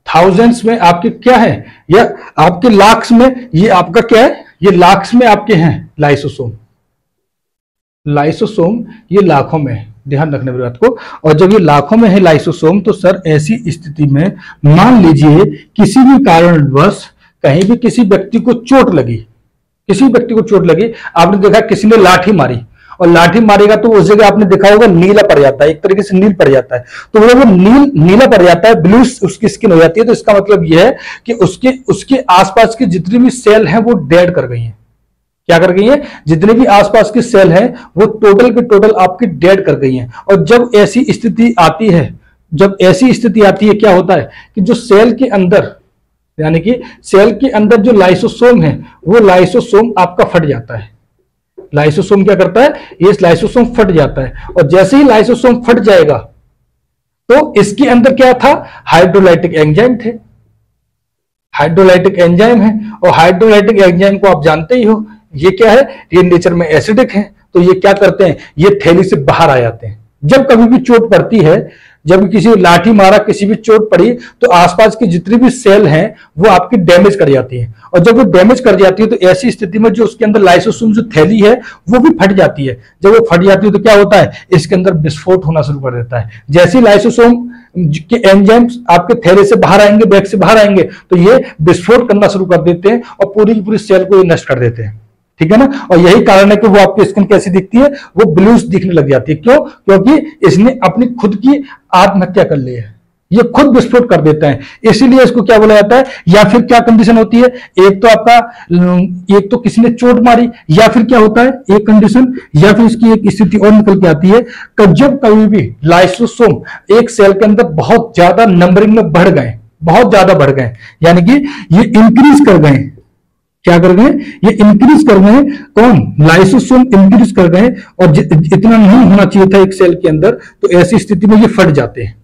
थाउजेंड्स में आपके क्या है, या आपके लाख्स में, ये आपका क्या है, ये लाख्स में आपके हैं लाइसोसोम ये लाखों में है, ध्यान रखने वाली बात को। और जब ये लाखों में है लाइसोसोम, तो सर ऐसी स्थिति में मान लीजिए किसी भी कारणवश कहीं भी किसी व्यक्ति को चोट लगी, आपने देखा किसी ने लाठी मारी, और लाठी मारेगा तो उस जगह आपने देखा होगा नीला पड़ जाता है, एक तरीके से नील पड़ जाता है, तो वो नीला पड़ जाता है, ब्लू उसकी स्किन हो जाती है। तो इसका मतलब यह है कि उसके आसपास की जितनी भी सेल हैं वो डेड कर गई हैं। क्या कर गई है, जितने भी आसपास की सेल हैं वो टोटल के टोटल आपकी डेड कर गई हैं। और जब ऐसी स्थिति आती है, क्या होता है कि जो सेल के अंदर, यानी कि सेल के अंदर जो लाइसोसोम है, वो लाइसोसोम आपका फट जाता है। लाइसोसोम क्या करता है, ये लाइसोसोम फट जाता है, और जैसे ही लाइसोसोम फट जाएगा तो इसके अंदर क्या था, हाइड्रोलाइटिक एंजाइम थे, हाइड्रोलाइटिक एंजाइम है, और हाइड्रोलाइटिक एंजाइम को आप जानते ही हो ये क्या है, ये नेचर में एसिडिक है। तो ये क्या करते हैं, ये थैली से बाहर आ जाते हैं। जब कभी भी चोट पड़ती है, जब किसी लाठी मारा, किसी भी चोट पड़ी, तो आसपास की जितनी भी सेल हैं वो आपकी डैमेज कर जाती है, और जब वो डैमेज कर जाती है तो ऐसी स्थिति में जो उसके अंदर लाइसोसोम जो थैली है वो भी फट जाती है। जब वो फट जाती है तो क्या होता है, इसके अंदर विस्फोट होना शुरू कर देता है। जैसे ही लाइसोसोम के एंजाइम्स आपके थैले से बाहर आएंगे, बैग से बाहर आएंगे, तो ये विस्फोट करना शुरू कर देते हैं और पूरी की पूरी सेल को नष्ट कर देते हैं। ठीक है ना, और यही कारण है कि वो आपकी स्किन कैसी दिखती है, वो ब्लूस दिखने लग जाती है। क्यों, क्योंकि इसने अपनी खुद की आत्महत्या कर ली है, ये खुद विस्फोट कर देता है, इसीलिए इसको क्या बोला जाता है। या फिर क्या कंडीशन होती है, एक तो आपका, एक तो किसी ने चोट मारी, या फिर क्या होता है एक कंडीशन, या फिर इसकी एक स्थिति और निकल के आती है कि जब कभी भी लाइसोसोम एक सेल के अंदर बहुत ज्यादा नंबरिंग में बढ़ गए, बहुत ज्यादा बढ़ गए, यानी कि ये इंक्रीज कर गए, क्या कर गए, ये इंक्रीज कर गए, कौन, लाइसोसोम इंक्रीज कर गए, और इतना नहीं होना चाहिए था एक सेल के अंदर, तो ऐसी स्थिति में ये फट जाते हैं।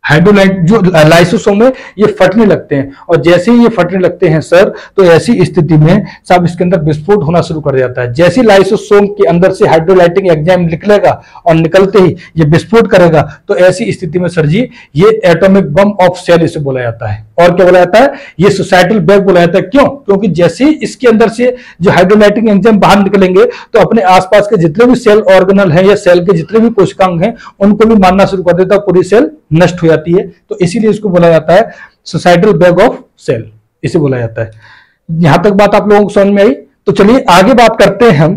हाइड्रोलाइट जो लाइसोसोम है ये फटने लगते हैं, और जैसे ही ये फटने लगते हैं सर, तो ऐसी स्थिति में सब इसके अंदर विस्फोट होना शुरू कर जाता है। जैसे लाइसोसोम के अंदर से हाइड्रोलाइटिक एंजाइम निकलेगा और निकलते ही ये विस्फोट करेगा, तो ऐसी स्थिति में सर जी ये एटॉमिक बम ऑफ सेल इसे बोला जाता है। और क्या बोला जाता है, ये सुसाइडल बैग बोला जाता है। क्यों, क्योंकि जैसे ही इसके अंदर से जो हाइड्रोलाइटिक एंजाइम बाहर निकलेंगे, तो अपने आसपास के जितने भी सेल ऑर्गेनल हैं या सेल के जितने भी कोशिकांग हैं उनको भी मारना शुरू कर देता है, पूरी सेल नष्ट हो जाती है। तो इसीलिए इसको बोला जाता है सुसाइडल बैग ऑफ सेल, इसे बोला जाता है। यहां तक बात आप लोगों को समझ में आई, तो चलिए आगे बात करते हैं हम।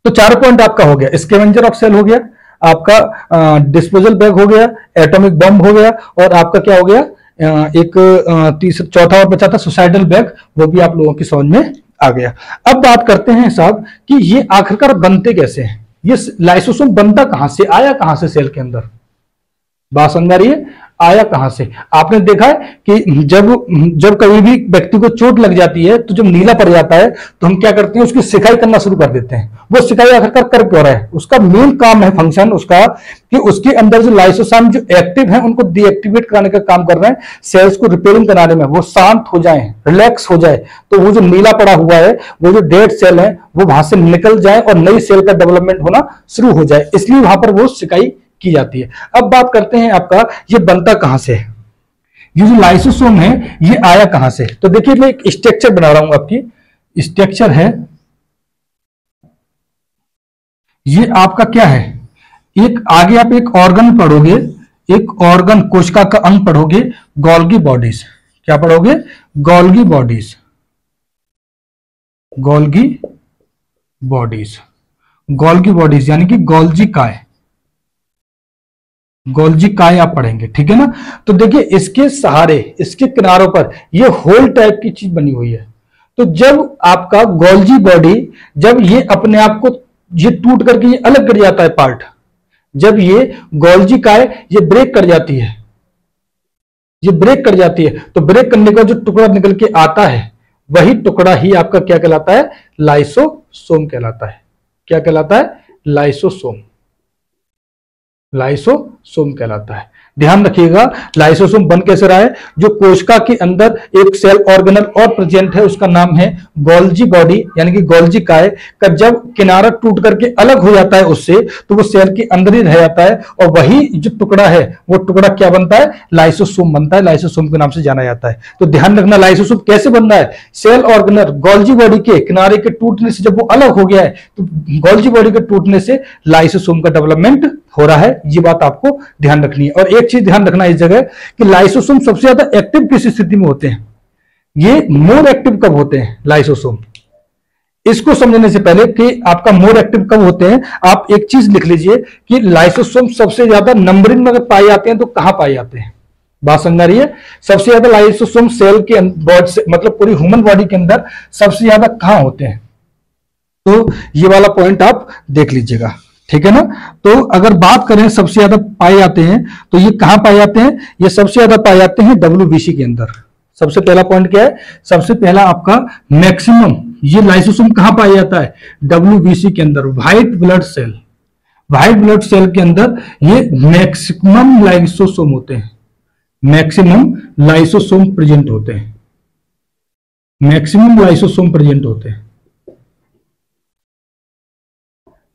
तो 4 पॉइंट आपका हो गया, स्कैवेंजर ऑफ सेल हो गया, आपका डिस्पोजल बैग हो गया, एटॉमिक बम हो गया, और आपका क्या हो गया, एक तीसरा चौथा और बचा था सुसाइडल बैग, वो भी आप लोगों की समझ में आ गया। अब बात करते हैं साहब कि ये आखिरकार बनते कैसे हैं, ये लाइसोसोम बनता कहां से, आया कहां से सेल के अंदर, बात समझ आ रही है, आया कहां से। आपने देखा है कि जब कभी भी व्यक्ति को चोट लग जाती है, तो जब नीला पड़ जाता है तो हम क्या करते हैं, उसकी सिकाई करना शुरू कर देते हैं। वो सिकाई आखिरकार कर क्यों रहा है, उसका मेन काम है, फंक्शन उसका, कि उसके अंदर जो लाइसोसोम जो एक्टिव है उनको डीएक्टिवेट कराने का काम कर रहे हैं, सेल्स को रिपेयरिंग कराने में, वो शांत हो जाए, रिलैक्स हो जाए, तो वो जो नीला पड़ा हुआ है, वो जो डेड सेल है, वो वहां से निकल जाए और नई सेल का डेवलपमेंट होना शुरू हो जाए, इसलिए वहां पर वो सिकाई की जाती है। अब बात करते हैं आपका ये बनता कहां से है, ये जो लाइसोसोम है ये आया कहां से। तो देखिए मैं एक स्ट्रक्चर बना रहा हूं, आपकी स्ट्रक्चर है ये, आपका क्या है, एक आगे आप एक ऑर्गन पढ़ोगे, एक ऑर्गन कोशिका का अंग पढ़ोगे, गोल्गी बॉडीज, क्या पढ़ोगे, Golgi bodies, Golgi bodies, Golgi bodies यानी कि गोल्जी काय, गोल्जी काय आप पढ़ेंगे, ठीक है ना। तो देखिए इसके सहारे, इसके किनारों पर ये होल टाइप की चीज बनी हुई है। तो जब आपका गोल्जी बॉडी, जब ये अपने आप को ये टूट करके ये अलग गिर जाता है पार्ट, जब ये गोल्जी काय ये ब्रेक कर जाती है, ये ब्रेक कर जाती है, तो ब्रेक करने का जो टुकड़ा निकल के आता है वही टुकड़ा ही आपका क्या कहलाता है, लाइसोसोम कहलाता है। क्या कहलाता है, लाइसोसोम, लाइसोसोम कहलाता है। ध्यान रखिएगा लाइसोसोम बन कैसे रहा है, जो कोशिका के अंदर एक सेल ऑर्गेनल और प्रेजेंट है, उसका नाम है गोल्जी बॉडी यानी कि गोल्जी काय का जब किनारा टूट करके अलग हो जाता है उससे, तो वो सेल के अंदर ही रह जाता है, और वही जो टुकड़ा है वो टुकड़ा क्या बनता है, लाइसोसोम बनता है, लाइसोसोम के नाम से जाना जाता है। तो ध्यान रखना लाइसोसोम कैसे बन रहा है, सेल ऑर्गेनल गोल्जी बॉडी के किनारे के टूटने से जब वो अलग हो गया है, तो गोल्जी बॉडी के टूटने से लाइसोसोम का डेवलपमेंट हो रहा है, ये बात आपको ध्यान रखनी है। और एक चीज ध्यान रखना इस जगह कि लाइसोसोम सबसे ज्यादा एक्टिव किस स्थिति में होते हैं, ये मोर एक्टिव कब होते हैं लाइसोसोम, इसको समझने से पहले कि आपका मोर एक्टिव कब होते हैं, आप एक चीज लिख लीजिए कि लाइसोसोम सबसे ज्यादा नंबरिंग में अगर पाए जाते हैं तो कहां पाए जाते हैं, बात समझ आ रही है। सबसे ज्यादा लाइसोसोम सेल के बॉडी, मतलब पूरी ह्यूमन बॉडी के अंदर सबसे ज्यादा कहां होते हैं, तो ये वाला पॉइंट आप देख लीजिएगा, ठीक है ना। तो अगर बात करें सबसे ज्यादा पाए जाते हैं तो ये कहां पाए जाते हैं, ये सबसे ज्यादा पाए जाते हैं डब्ल्यूबीसी के अंदर। सबसे पहला पॉइंट क्या है, सबसे पहला आपका मैक्सिमम ये लाइसोसोम कहां पाया जाता है? डब्ल्यूबीसी के अंदर, white blood cell. White blood cell के अंदर ये मैक्सिमम लाइसोसोम होते हैं, मैक्सिमम लाइसोसोम प्रेजेंट होते हैं, मैक्सिमम लाइसोसोम प्रेजेंट होते हैं,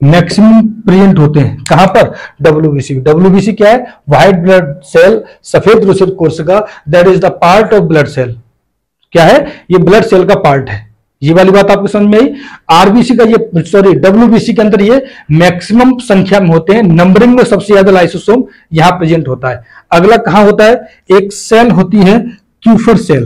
मैक्सिमम प्रेजेंट होते हैं कहां पर? डब्ल्यूबीसी। डब्ल्यूबीसी क्या है? व्हाइट ब्लड सेल, सफेद रुधिर कोशिका, that is the part of blood cell. क्या है? ये ब्लड सेल का पार्ट है। ये वाली बात आपको समझ में आई? आरबीसी का ये, सॉरी, डब्ल्यूबीसी के अंदर ये मैक्सिमम संख्या में होते हैं, नंबरिंग में सबसे ज्यादा लाइसोसोम यहां प्रेजेंट होता है। अगला कहां होता है? एक सेल होती है क्यूफर सेल।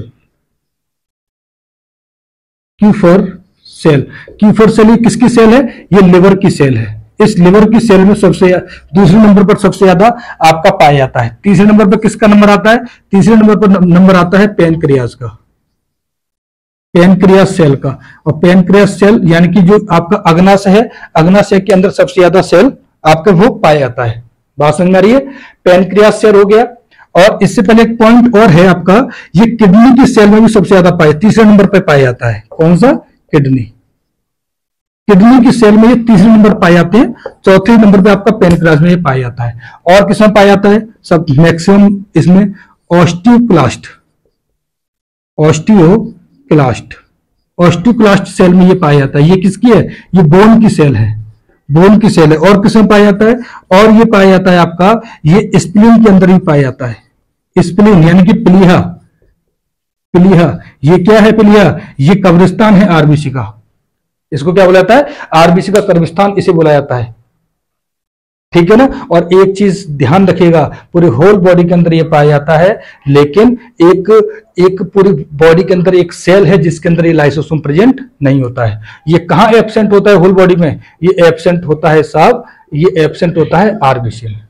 क्यूफर सेल, क्यूफर सेल ये किसकी सेल है? ये लिवर की सेल है। इस लिवर की सेल में सबसे दूसरे नंबर पर सबसे ज्यादा आपका पाया जाता है। तीसरे नंबर पर किसका नंबर आता है? तीसरे नंबर पर नंबर आता है पैनक्रियाज का, पैनक्रियास सेल का। और पैनक्रियास सेल यानी कि जो आपका अग्नाशय है, अग्नाशय के अंदर सबसे ज्यादा सेल आपका वो पाया जाता है। बात समझ में आ रही है? पैनक्रियास सेल हो गया। और इससे पहले एक पॉइंट और है आपका, ये किडनी की सेल में भी सबसे ज्यादा पाया, तीसरे नंबर पर पाया जाता है। कौन सा? किडनी। किडनी की सेल में ये तीसरे नंबर पाए जाते हैं, चौथे नंबर पे आपका पैनक्रियास में ये पाया जाता है। और किसमें पाया जाता है? सब मैक्सिमम इसमें ऑस्टियोक्लास्ट, ऑस्टियोक्लास्ट, ऑस्टियोक्लास्ट सेल में ये पाया जाता है। ये किसकी है? ये बोन की सेल है, बोन की सेल है। और किसमें पाया जाता है? और ये पाया जाता है आपका, ये स्प्लीन के अंदर भी पाया जाता है। स्प्लीन यानी कि प्लीहा, प्लीहा। ये क्या है? प्लीहा ये कब्रिस्तान है आरबीसी का। इसको क्या बोला जाता है? आरबीसी का कब्रिस्तान इसे बोला जाता है। ठीक है ना? और एक चीज ध्यान रखिएगा, पूरे होल बॉडी के अंदर ये पाया जाता है, लेकिन एक पूरी बॉडी के अंदर एक सेल है जिसके अंदर ये लाइसोसोम प्रेजेंट नहीं होता है। ये कहां एब्सेंट होता है होल बॉडी में? ये एब्सेंट होता है साहब, ये एब्सेंट होता है आरबीसी में।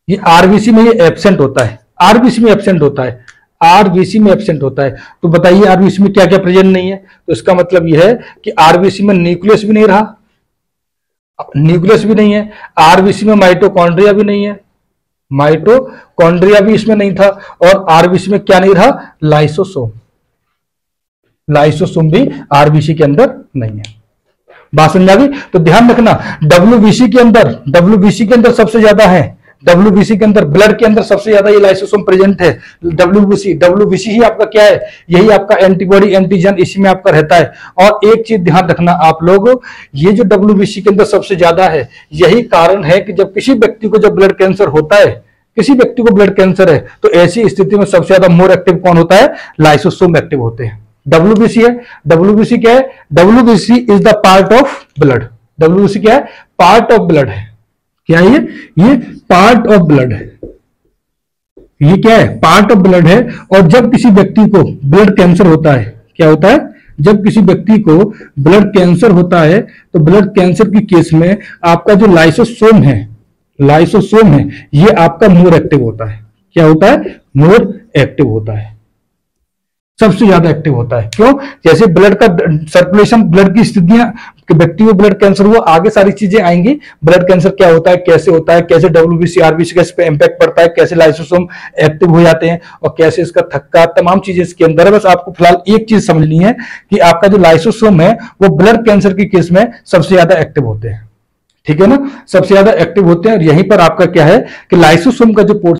ये आरबीसी में ये एब्सेंट होता है, आरबीसी में एब्सेंट होता है, आरबीसी में एब्सेंट होता है। तो बताइए आरबीसी में क्या क्या प्रेजेंट नहीं है? तो इसका मतलब यह है कि आरबीसी में न्यूक्लियस भी नहीं रहा, न्यूक्लियस भी नहीं है। आरबीसी में माइटोकॉन्ड्रिया भी नहीं है, माइटोकॉन्ड्रिया भी इसमें नहीं था। और आरबीसी में क्या नहीं रहा? लाइसोसोम, लाइसोसोम भी आरबीसी के अंदर नहीं है। बात समझ आ गई? तो ध्यान रखना, डब्ल्यूबीसी के अंदर सबसे ज्यादा है, डब्ल्यूबीसी के अंदर, ब्लड के अंदर सबसे ज्यादा ये लाइसोसोम प्रेजेंट है। डब्ल्यूबीसी ही आपका क्या है? यही आपका एंटीबॉडी, एंटीजन इसी में आपका रहता है। और एक चीज ध्यान रखना आप लोग, ये जो डब्ल्यूबीसी के अंदर सबसे ज्यादा है, यही कारण है कि जब किसी व्यक्ति को जब ब्लड कैंसर होता है, किसी व्यक्ति को ब्लड कैंसर है, तो ऐसी स्थिति में सबसे ज्यादा मोर एक्टिव कौन होता है? लाइसोसोम एक्टिव होते हैं। डब्ल्यूबीसी है, डब्ल्यूबीसी क्या है? WBC is the part of blood. WBC क्या है? पार्ट ऑफ ब्लड है। क्या है ये पार्ट ऑफ ब्लड है। ये क्या है? पार्ट ऑफ ब्लड है। और जब किसी व्यक्ति को ब्लड कैंसर होता है, क्या होता है? जब किसी व्यक्ति को ब्लड कैंसर होता है, तो ब्लड कैंसर की केस में आपका जो लाइसोसोम है, लाइसोसोम है, ये आपका मोर एक्टिव होता है। क्या होता है? मोर एक्टिव होता है, सबसे ज्यादा एक्टिव होता है। क्यों? जैसे ब्लड का सर्कुलेशन, ब्लड की स्थितियां, व्यक्ति को ब्लड कैंसर हुआ, आगे सारी चीजें आएंगी। ब्लड कैंसर क्या होता है, कैसे होता है, कैसे डब्ल्यूबीसी, आरबीसी का इस पे इंपैक्ट पड़ता है, कैसे लाइसोसोम एक्टिव हो जाते हैं, और कैसे इसका थक्का, तमाम चीजें इसके अंदर है। बस आपको फिलहाल एक चीज समझनी है कि आपका जो लाइसोसोम है वो ब्लड कैंसर की केस में सबसे ज्यादा एक्टिव होते हैं। ठीक है ना? सबसे ज्यादा एक्टिव होते हैं। और यहीं पर आपका क्या है कि लाइसोसोम का जो